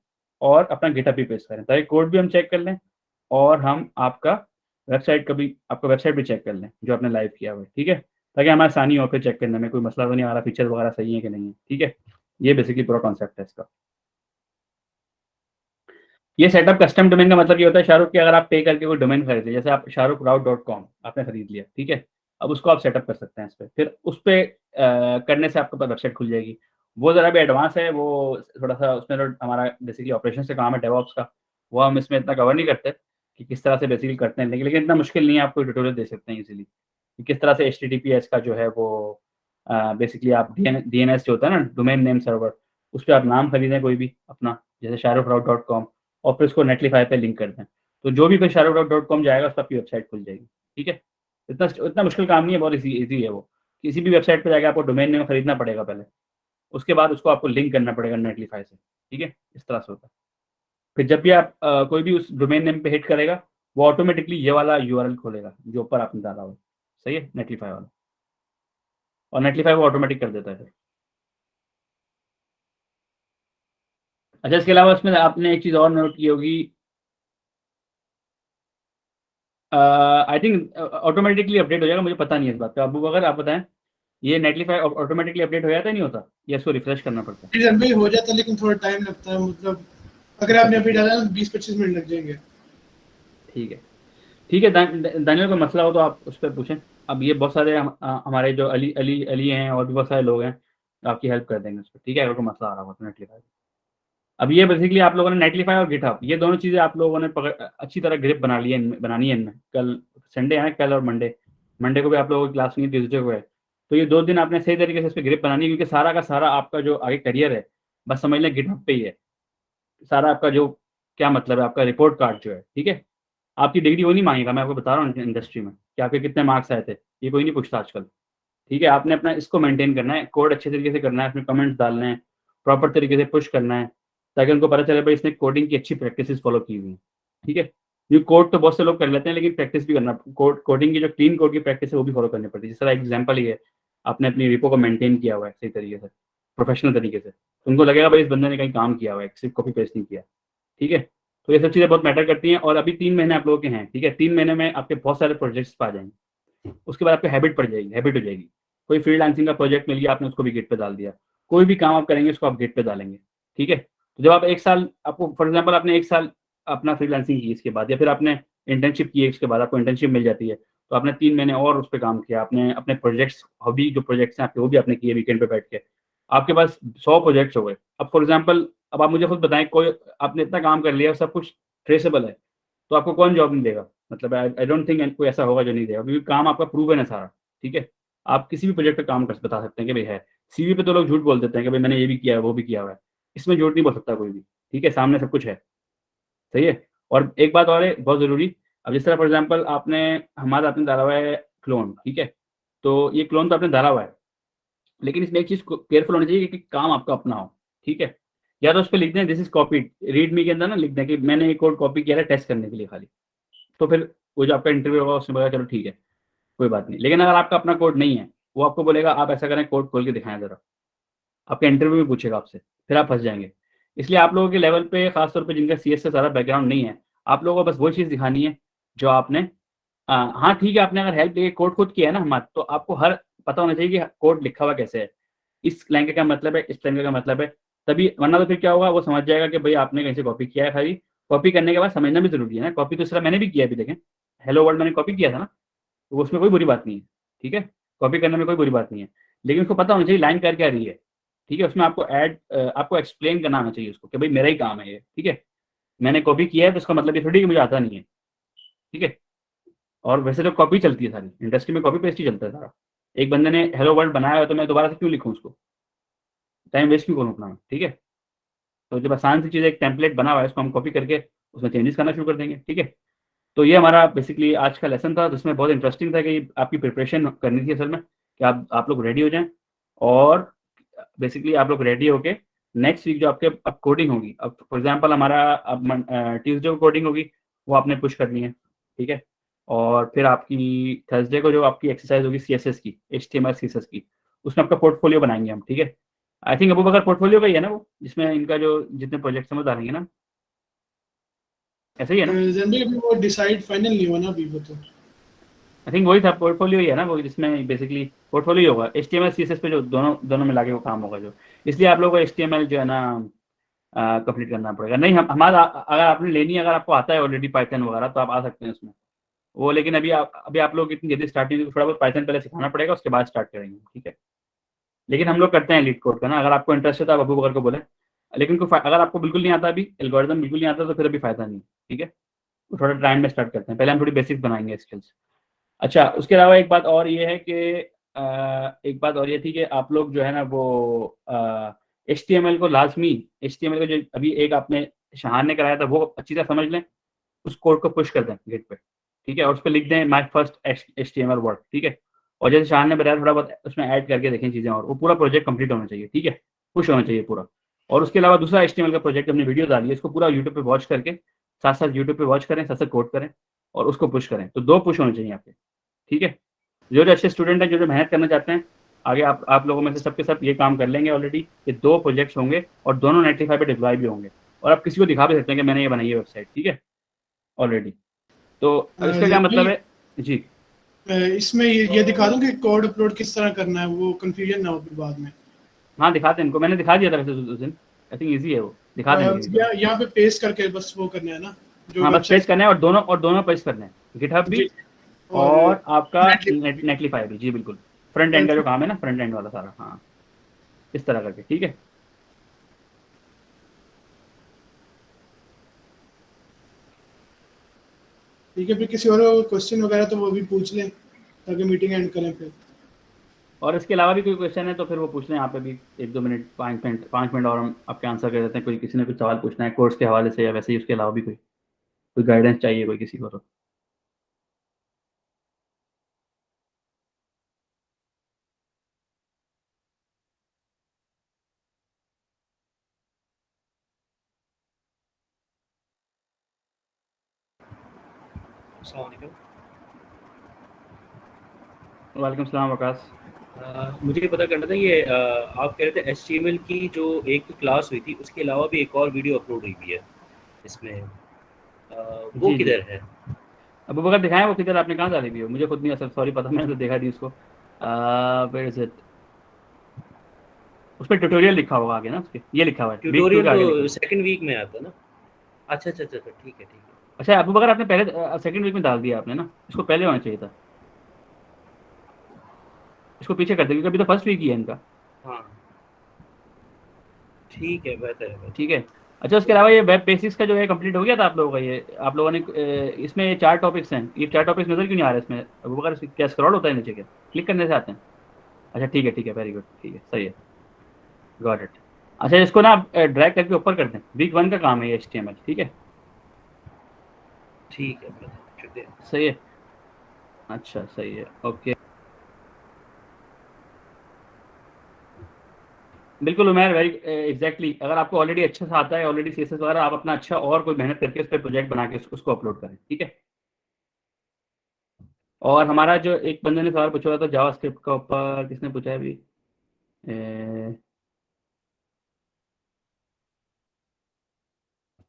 और अपना गिटहब भी पेस्ट करें, ताकि कोड भी हम चेक कर लें और हम आपका वेबसाइट भी चेक कर लें जो आपने लाइव किया हुआ है, ठीक है, ताकि हमें आसानी हो फिर चेक करने में, कोई मसला तो नहीं आ रहा, फीचर वगैरह सही है कि नहीं है, ठीक है। ये बेसिकली पूरा कॉन्सेप्ट है इसका। ये सेटअप कस्टम डोमेन का मतलब ये होता है शाहरुख कि अगर आप पे करके कोई डोमेन खरीदे, जैसे आप shahrukhrao.com आपने खरीद लिया, ठीक है, अब उसको आप सेटअप कर सकते हैं इस पे, फिर उस पे करने से आपके पास वेबसाइट खुल जाएगी। वो ज़रा भी एडवांस है, वो थोड़ा सा उसमें तो हमारा बेसिकली ऑपरेशन से काम है, डेवऑप्स का, वो हम इसमें इतना कवर नहीं करते कि किस तरह से बेसिकली करते हैं, लेकिन इतना मुश्किल नहीं है, आपको ट्यूटोरियल दे सकते हैं इजीली कि किस तरह से HTTPS का जो है वो बेसिकली आप DNS जो होता है ना, डोमेन नेम सर्वर, उस पर आप नाम खरीदें कोई भी अपना, जैसे shahrukhrao.com, और फिर उसको नेटलीफाई पे लिंक कर दें, तो जो भी फिर shahrukhrao.com जाएगा उस पर आपकी वेबसाइट खुल जाएगी, ठीक है। इतना इतना मुश्किल काम नहीं है, बहुत ईजी है वो। किसी भी वेबसाइट पे जाकर आपको डोमेन नेम खरीदना पड़ेगा पहले, उसके बाद उसको आपको लिंक करना पड़ेगा नेटलीफाई से, ठीक है, इस तरह से होता है। फिर जब भी आप कोई भी उस डोमेन नेम पे हिट करेगा, वो ऑटोमेटिकली ये वाला URL खोलेगा जो ऊपर आपने डाला हो, सही है, नेटलीफाई वाला, और नेटलीफाई वो ऑटोमेटिक कर देता है फिर। अच्छा, इसके अलावा इसमें आपने एक चीज़ और नोट की होगी, आई थिंक ऑटोमेटिकली अपडेट हो जाएगा, मुझे पता नहीं है इस बात का, अबू अगर आप बताएं, ये नेटलीफाई ऑटोमेटिकली अपडेट हो जाता है नहीं होता, या इसको रिफ्रेश करना पड़ता है? जैन भाई हो जाता है, लेकिन थोड़ा टाइम लगता है, मतलब अगर अच्छा आपने अच्छा, अभी ठीक डाला ना 20-25 मिनट लग जाएंगे। ठीक है, ठीक है। दानियल को मसला हो तो आप उस पर पूछें। अब ये बहुत सारे हमारे जो अली अली अली हैं और भी बहुत सारे लोग हैं, तो आपकी हेल्प कर देंगे उस पर, ठीक है, अगर कोई मसला आ रहा हो तो नेटलीफाई। अब ये बेसिकली आप लोगों ने नेटलीफाई और गिटहब, ये दोनों चीज़ें आप लोगों ने अच्छी तरह ग्रिप बना ली है बनानी है इनमें। कल संडे है ना, कल और मंडे, मंडे को भी आप लोगों की क्लास नहीं, ट्यूजडे को है, तो ये 2 दिन आपने सही तरीके से इस पर ग्रिप बनानी है, क्योंकि सारा का सारा आपका जो आगे करियर है, बस समझ लें गिटहब पे ही है सारा आपका, जो क्या मतलब है आपका रिपोर्ट कार्ड जो है, ठीक है। आपकी डिग्री वो नहीं मांगेगा, मैं आपको बता रहा हूँ इंडस्ट्री में कि आपके कितने मार्क्स आए थे, ये कोई नहीं पूछता आजकल, ठीक है। आपने अपना इसको मेंटेन करना है, कोड अच्छे तरीके से करना है, इसमें कमेंट्स डालने हैं, प्रॉपर तरीके से पुश करना है, ताकि उनको पता चले भाई इसने कोडिंग की अच्छी प्रैक्टिसेस फॉलो की हुई है, ठीक है। ये कोड तो बहुत से लोग कर लेते हैं, लेकिन प्रैक्टिस भी करना, कोडिंग की जो क्लीन कोड की प्रैक्टिस है वो भी फॉलो करनी पड़ती है। जिस तरह एग्जाम्पल ही है, आपने अपनी रिपो को मेंटेन किया हुआ है सही तरीके से, प्रोफेशनल तरीके से, तो उनको लगेगा भाई इस बंदे ने कहीं काम किया हुआ है, सिर्फ कॉपी पेस्ट नहीं किया, ठीक है। तो ये सब चीज़ें बहुत मैटर करती हैं। और अभी 3 महीने आप लोगों के हैं, ठीक है, 3 महीने में आपके बहुत सारे प्रोजेक्ट्स आ जाएंगे, उसके बाद आपको हैबिट पड़ जाएगी, हैबिट हो जाएगी। कोई फ्रीलांसिंग का प्रोजेक्ट मिल गया, आपने उसको भी गिट पे डाल दिया, कोई भी काम आप करेंगे उसको आप गिट पे डालेंगे, ठीक है। तो जब आप 1 साल, आपको फॉर एग्जाम्पल आपने 1 साल अपना फ्रीलांसिंग की इसके बाद, या फिर आपने इंटर्नशिप की है इसके बाद आपको इंटर्नशिप मिल जाती है, तो आपने 3 महीने और उस पे काम किया, आपने अपने प्रोजेक्ट्स, हॉबी जो प्रोजेक्ट्स हैं आपके वो भी आपने किए वीकेंड पे बैठ के, आपके पास 100 प्रोजेक्ट्स हो गए। अब फॉर एग्जांपल अब आप मुझे खुद बताएं, कोई आपने इतना काम कर लिया, सब कुछ ट्रेसेबल है, तो आपको कौन जॉब नहीं देगा? मतलब आई डोंट थिंक कोई ऐसा होगा जो नहीं देगा, क्योंकि काम आपका प्रूवन है सारा। ठीक है, आप किसी भी प्रोजेक्ट पे काम कर बता सकते हैं कि भाई है। सीवी पे तो लोग झूठ बोल देते हैं कि भाई मैंने ये भी किया है, वो भी किया हुआ है। इसमें झूठ नहीं बोल सकता कोई भी। ठीक है, सामने सब कुछ है। सही है। और एक बात और है बहुत ज़रूरी, अब जिस तरह फॉर एग्जांपल आपने डाला हुआ है क्लोन, ठीक है? तो ये क्लोन तो आपने डाला हुआ है, लेकिन इसमें एक चीज़ को केयरफुल होनी चाहिए कि काम आपका अपना हो, ठीक है? या तो उस पे लिख दें दिस इज़ कॉपीड, रीड मी के अंदर ना लिख दें कि मैंने ये कोड कॉपी किया है टेस्ट करने के लिए खाली। तो फिर वो जो आपका इंटरव्यू होगा उसमें बोलेगा चलो ठीक है, कोई बात नहीं। लेकिन अगर आपका अपना कोड नहीं है, वो आपको बोलेगा आप ऐसा करें कोड खोल के दिखाएँ ज़रा। आपके इंटरव्यू में पूछेगा आपसे, फिर आप फँस जाएँगे। इसलिए आप लोगों के लेवल पे ख़ास तौर पे जिनका सीएस से ज़्यादा बैकग्राउंड नहीं है, आप लोगों को बस वो चीज़ दिखानी है जो आपने हाँ ठीक है, आपने अगर हेल्प लेके कोड खुद किया है ना हमारा, तो आपको हर पता होना चाहिए कि कोड लिखा हुआ कैसे है। इस लाइन का क्या मतलब है, इस लाइन का क्या मतलब है, तभी वरना तो फिर क्या होगा, वो समझ जाएगा कि भई आपने कहीं से कॉपी किया है खाली। कॉपी करने के बाद समझना भी ज़रूरी है ना, कॉपी तो इस तरह मैंने भी किया है अभी देखें, हेलो वर्ल्ड मैंने कॉपी किया था ना, तो उसमें कोई बुरी बात नहीं है, ठीक है? कॉपी करने में कोई बुरी बात नहीं है। लेकिन उसको पता होना चाहिए लाइन कर क्या रही है, ठीक है? उसमें आपको एक्सप्लेन करना आना चाहिए उसको कि भई मेरा ही काम है ये, ठीक है? मैंने कॉपी किया है तो इसका मतलब ये थोड़ी कि मुझे आता नहीं है, ठीक है? और वैसे तो कॉपी चलती है सारी, इंडस्ट्री में कॉपी पेस्ट ही चलता है सारा। एक बंदे ने हेलो वर्ल्ड बनाया है तो मैं दोबारा से क्यों लिखूँ उसको? टाइम वेस्ट क्यों करूँ अपना मैं, ठीक है? तो जब आसान सी चीज़ एक टेम्पलेट बना हुआ है, इसको हम कॉपी करके उसमें चेंजेस करना शुरू कर देंगे, ठीक है? तो ये हमारा बेसिकली आज का लेसन था, जिसमें बहुत इंटरेस्टिंग था कि आपकी प्रिपरेशन करनी थी असल में, कि आप लोग रेडी हो जाएँ और बेसिकली आप लोग रेडी होके नेक्स्ट वीक जो आपके अब कोडिंग होगी, अब फॉर एग्जांपल हमारा अब ट्यूसडे को कोडिंग होगी, वो आपने पुश करनी है, ठीक है? और फिर आपकी थर्सडे को जो आपकी एक्सरसाइज होगी सीएसएस की, एचटीएमएल सीएसएस की, उसमें आपका पोर्टफोलियो बनाएँगे हम, ठीक है? I think Abu Bakr portfolio का ही है ना वो, जिसमें इनका जो जितने प्रोजेक्ट्स हैं वो डालेंगे ना? ऐसा ही है ना? जनरली अभी वो डिसाइड फाइनल नहीं हुआ ना अभी वो तो। आई थिंक वही था, पोर्टफोलियो ही है ना वो, जिसमें बेसिकली पोर्टफोलियो ही होगा, एचटीएमएल सीएसएस पे जो दोनों दोनों मिला के वो काम होगा जो। इसलिए आप लोगों को एचटीएमएल जो है ना कंप्लीट करना पड़ेगा। नहीं हम हमारा अगर आपने लेनी है, अगर आपको आता है ऑलरेडी पाइथन वगैरह तो आप आ सकते हैं उसमें। वो लेकिन अभी आप लोग इतनी जल्दी स्टार्टिंग थोड़ा बहुत पाइथन पहले सिखाना पड़ेगा, उसके बाद स्टार्ट करेंगे, ठीक है? लेकिन हम लोग करते हैं लीड कोड का ना, अगर आपको इंटरेस्ट है तो आप अबू बकर को बोलें। लेकिन अगर आपको बिल्कुल नहीं आता, अभी एल्गोरिथम बिल्कुल नहीं आता, तो फिर अभी फायदा नहीं, ठीक है? तो थोड़ा टाइम में स्टार्ट करते हैं, पहले हम थोड़ी बेसिक्स बनाएंगे स्किल्स। अच्छा, उसके अलावा एक बात और ये है कि एक बात और ये थी कि आप लोग जो है ना वो एचटीएमएल को लाजमी, एचटीएमएल का जो अभी एक आपने शहान ने कराया था वो अच्छी तरह समझ लें, उस कोड को पुश कर दें गिट पे, ठीक है? और उस पे लिख दें माय फर्स्ट एचटीएमएल वर्ड, ठीक है? और जैसे शहान ने बताया थोड़ा बहुत उसमें ऐड करके देखें चीज़ें, और वो पूरा प्रोजेक्ट कंप्लीट होना चाहिए, ठीक है? पुश होना चाहिए पूरा। और उसके अलावा दूसरा एचटीएमएल का प्रोजेक्ट हमने वीडियो डाली है, इसको पूरा यूट्यूब पे वॉच करके साथ-साथ यूट्यूब पे वॉच करें, साथ-साथ कोड करें और उसको पुश करें। तो 2 पुश होने चाहिए आपके, ठीक है? जो अच्छे स्टूडेंट हैं, जो मेहनत करना चाहते हैं, आगे आप लोगों में से सब के सब ये काम कर लेंगे ऑलरेडी, ये 2 प्रोजेक्ट्स होंगे और दोनों नेटिफाई पे डिप्लॉय भी होंगे, और आप किसी को दिखा भी सकते हैं कि मैंने ये बनाई है वेबसाइट, ठीक है? ऑलरेडी। तो अब इसका क्या मतलब है? जी। इसमें ये दिखा दूं कि कोड अपलोड किस तरह करना है, वो कंफ्यूजन ना हो फिर बाद में। हाँ, दिखाते हैं इनको, मैंने दिखा दिया था वैसे उस दिन। आई थिंक ईज़ी है वो, दिखा देंगे एक बार। यहाँ पे पेस्ट करके बस वो करना है ना, जो हाँ, बस वेबसाइट। पेस्ट करना है और दोनों पेस्ट करने हैं, गिटहब भी जी। और और आपका नेटलिस्ट। नेटलिफाई भी। जी, बिल्कुल। फ्रंट एंड का जो काम है ना, फ्रंट एंड वाला सारा, हाँ, इस तरह करके, ठीक है? ठीक है, फिर किसी और क्वेश्चन वगैरह तो वो भी पूछ लें ताकि मीटिंग एंड करें फिर। और इसके अलावा भी कोई क्वेश्चन है तो फिर वो पूछ लें, यहाँ पे भी 1-2 मिनट, 5 मिनट और हम आपके आंसर कर देते हैं। कोई किसी ने कुछ सवाल पूछना है कोर्स के हवाले से या वैसे ही उसके अलावा भी कोई गाइडेंस चाहिए कोई किसी को तो। अस्सलाम वालेकुम। वालेकुम सलाम वकास। मुझे ये पता करना था, ये आप कह रहे थे एचटीएमएल की जो एक क्लास हुई थी उसके अलावा भी एक और वीडियो अपलोड हुई है इसमें, वो जी, जी। किधर है? अबू बकर दिखाएँ वो किधर, आपने कहाँ डाली वीडियो? मुझे खुद नहीं, असल सॉरी पता, मैंने तो देखा नहीं उसको। Where is it? उसपे ट्यूटोरियल लिखा होगा आगे ना उसके, ये लिखा हुआ है, वीक 2 के ट्यूटोरियल आगे लिखा तो है। सेकंड वीक में आता ना? अच्छा, ठीक है। अच्छा अबू बकर आपने पहले सेकंड वीक में डाल दिया आपने ना, इसको पहले होना चाहिए था। इसको पीछे कर दे क्योंकि अभी तो फर्स्ट वीक ही है इनका। हाँ ठीक है, बेहतर है, बेहतर। ठीक है। अच्छा उसके अलावा ये वेब बेसिक्स का जो है कंप्लीट हो गया था आप लोगों का? ये आप लोगों ने इसमें ये 4 टॉपिक्स हैं, ये 4 टॉपिक्स नजर क्यों नहीं आ रहे इसमें? वो अगर क्या स्क्रॉल होता है नीचे के, क्लिक करने से आते हैं? अच्छा ठीक है, वेरी गुड, ठीक है, सही है, गॉट इट। अच्छा इसको ना आप ड्रैग करके ऊपर कर दें, वीक 1 का काम है ये HTML, ठीक है? ठीक है, बेहतर, शुक्रिया। सही है, अच्छा सही है, ओके। बिल्कुल उमेर, वेरी एग्जैक्टली। अगर आपको ऑलरेडी अच्छा सा आता है, ऑलरेडी CSS वगैरह, आप अपना अच्छा और कोई मेहनत करके उस पर प्रोजेक्ट बना के उसको अपलोड करें, ठीक है? और हमारा जो एक बंदे ने सवाल पूछा था जावास्क्रिप्ट का ऊपर, किसने पूछा है अभी?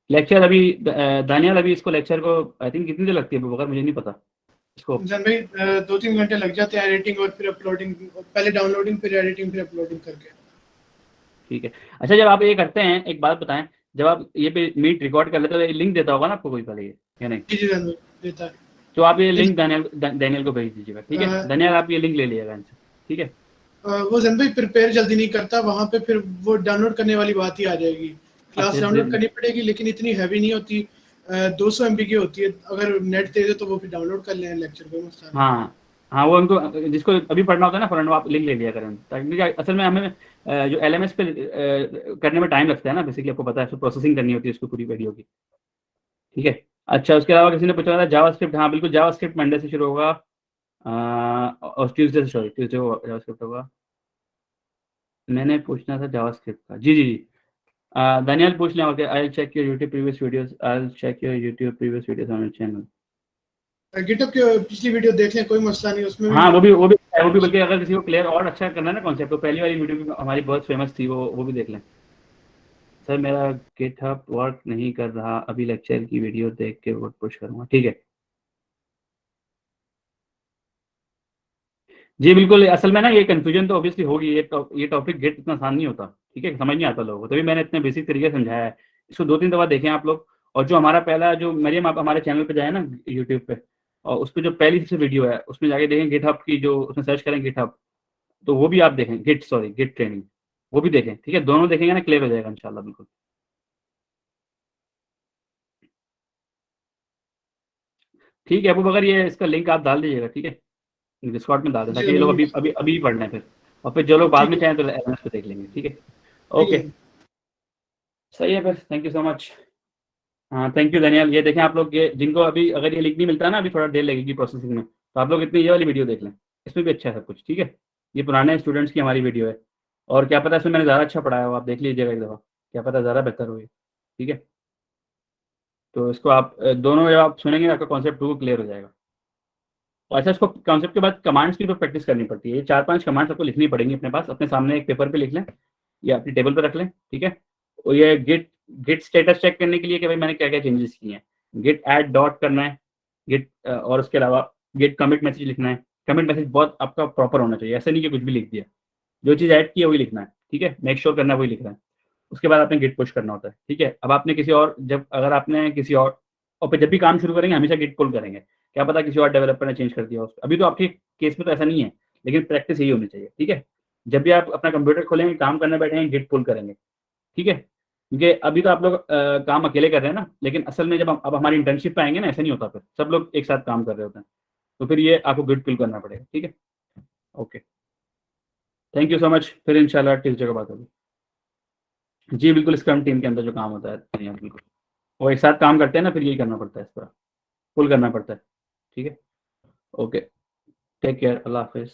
लेक्चर अभी दानियाल, अभी इसको लेक्चर को आई थिंक कितनी देर लगती है मगर मुझे नहीं पता इसको। जन भाई 2-3 घंटे लग जाते हैं एडिटिंग और फिर अपलोडिंग, पहले डाउनलोडिंग फिर एडिटिंग फिर अपलोडिंग करके। ठीक है। अच्छा जब आप ये करते हैं, एक बात बताएं, जब आप ये पे मीट रिकॉर्ड कर लेते हो तो लिंक देता होगा ना आपको कोई पहले ये, या नहीं? जी जन भाई देता है। तो आप ये लिंक दानियाल को भेज दीजिएगा, ठीक है? अ, दानियाल आप ये लिंक ले लीजिएगा इनसे, ठीक है? वो जन भाई प्रिपेयर जल्दी नहीं करता, वहां पे फिर वो डाउनलोड करने वाली बात ही आ जाएगी। क्लास अच्छा डाउनलोड करनी पड़ेगी लेकिन इतनी हैवी नहीं होती, 200 MB की होती है। अगर नेट तेज है तो वो फिर डाउनलोड कर लें लेक्चर, कोई मसला नहीं। हाँ हाँ, वो उनको जिसको अभी पढ़ना होता है ना फौरन वो आप लिंक ले लिया करें, ताकि असल में हमें जो LMS पे करने में टाइम लगता है ना, बेसिकली आपको पता है, प्रोसेसिंग करनी होती है उसको पूरी वीडियो की, ठीक है? अच्छा उसके अलावा किसी ने पूछा था जावास्क्रिप्ट, हाँ बिल्कुल, जावास्क्रिप्ट मंडे से शुरू होगा, और ट्यूसडे से, सॉरी ट्यूसडे को जावास्क्रिप्ट होगा। मैंने पूछना था जावास्क्रिप्ट का, जी जी जी। दानियाल पूछ लें, okay, I check your YouTube previous videos, I check your YouTube previous videos on your channel. GitHub की पिछली वीडियो देख लें, कोई मसला नहीं, उसमें भी हाँ वो भी बल्कि अगर किसी को क्लियर और अच्छा करना है ना कॉन्सेप्ट, तो पहली वाली वीडियो भी हमारी बहुत फेमस थी, वो भी देख लें। सर मेरा गिटहब वर्क नहीं कर रहा, अभी लेक्चर की वीडियो देख के वोट पुश करूंगा, ठीक है? जी बिल्कुल, असल में ना ये कंफ्यूजन तो ऑब्वियसली होगी, ये टॉपिक गेट इतना आसान नहीं होता, ठीक है? समझ नहीं आता लोगों को, तभी मैंने इतने बेसिक तरीके से समझाया है। इसको 2-3 दफा देखें आप लोग। और जो हमारा पहला जो मरियम, आप हमारे चैनल पे जाए ना यूट्यूब पे, और उस पर जो पहली सबसे वीडियो है उसमें जाके देखें गिटहब की, जो उसमें सर्च करें गिटहब, तो वो भी आप देखें, गिट ट्रेनिंग, वो भी देखें, ठीक है? दोनों देखेंगे ना, क्लियर हो जाएगा इंशाल्लाह, बिल्कुल। ठीक है अबू बकर, ये इसका लिंक आप डाल दीजिएगा, ठीक है? डिस्कॉर्ड में डाल दें जी ताकि ये लोग जरूर। अभी अभी अभी पढ़ लें फिर, और फिर जो लोग बाद ठीक में है, चाहें तो LMS पे देख लेंगे, ठीक है? ठीक ओके, है। सही है फिर, थैंक यू सो मच। हाँ थैंक यू दनियाल। ये देखें आप लोग, ये जिनको अभी अगर ये लिंक नहीं मिलता ना, अभी थोड़ा देर लगेगी प्रोसेसिंग में, तो आप लोग इतनी ये वाली वीडियो देख लें, इसमें भी अच्छा है सब कुछ, ठीक है? ये पुराने स्टूडेंट्स की हमारी वीडियो है, और क्या पता इसमें मैंने ज़्यादा अच्छा पढ़ाया हो, आप देख लीजिएगा एक दफ़ा, क्या पता ज़्यादा बेहतर हो ये, ठीक है? तो इसको आप दोनों जब आप सुनेंगे आपका कॉन्सेप्ट टू क्लियर हो जाएगा। और अच्छा इसको कॉन्सेप्ट के बाद कमांड्स की तो प्रैक्टिस करनी पड़ती है, ये 4-5 कमांड्स आपको लिखनी पड़ेंगी अपने पास, अपने सामने एक पेपर पे लिख लें या अपनी टेबल पे रख लें, ठीक है? और ये गिट स्टेटस चेक करने के लिए कि भाई मैंने क्या क्या चेंजेस किए हैं, गिट ऐड डॉट करना है, गिट और उसके अलावा गिट कमिट मैसेज लिखना है। कमिट मैसेज बहुत आपका प्रॉपर होना चाहिए, ऐसा नहीं कि कुछ भी लिख दिया, जो चीज़ ऐड की है वही लिखना है, ठीक है? मेक श्योर करना है वही लिख रहा है। उसके बाद आपने गिट पुश करना होता है, ठीक है? अब आपने किसी और, जब अगर आपने किसी और पे जब भी काम शुरू करेंगे हमेशा गिट पुल करेंगे, क्या पता किसी और डेवलपर ने चेंज कर दिया हो, अभी तो आपके केस में तो ऐसा नहीं है, लेकिन प्रैक्टिस यही होनी चाहिए, ठीक है? जब भी आप अपना कंप्यूटर खोलेंगे, काम करने बैठेंगे, गिट पुल करेंगे, ठीक है? क्योंकि अभी तो आप लोग काम अकेले कर रहे हैं ना, लेकिन असल में जब हम अब हमारी इंटर्नशिप पे आएंगे ना, ऐसा नहीं होता, फिर सब लोग एक साथ काम कर रहे होते हैं, तो फिर ये आपको गिट पुल करना पड़ेगा, ठीक है? Okay, thank you so much, फिर इंशाल्लाह ट्यूसडे को बात होगी। जी बिल्कुल, स्क्रम टीम के अंदर जो काम होता है, बिल्कुल वो एक साथ काम करते हैं ना, फिर यही करना पड़ता है, इस पर पुल करना पड़ता है, ठीक है? ओके, टेक केयर, अल्लाह हाफिज़।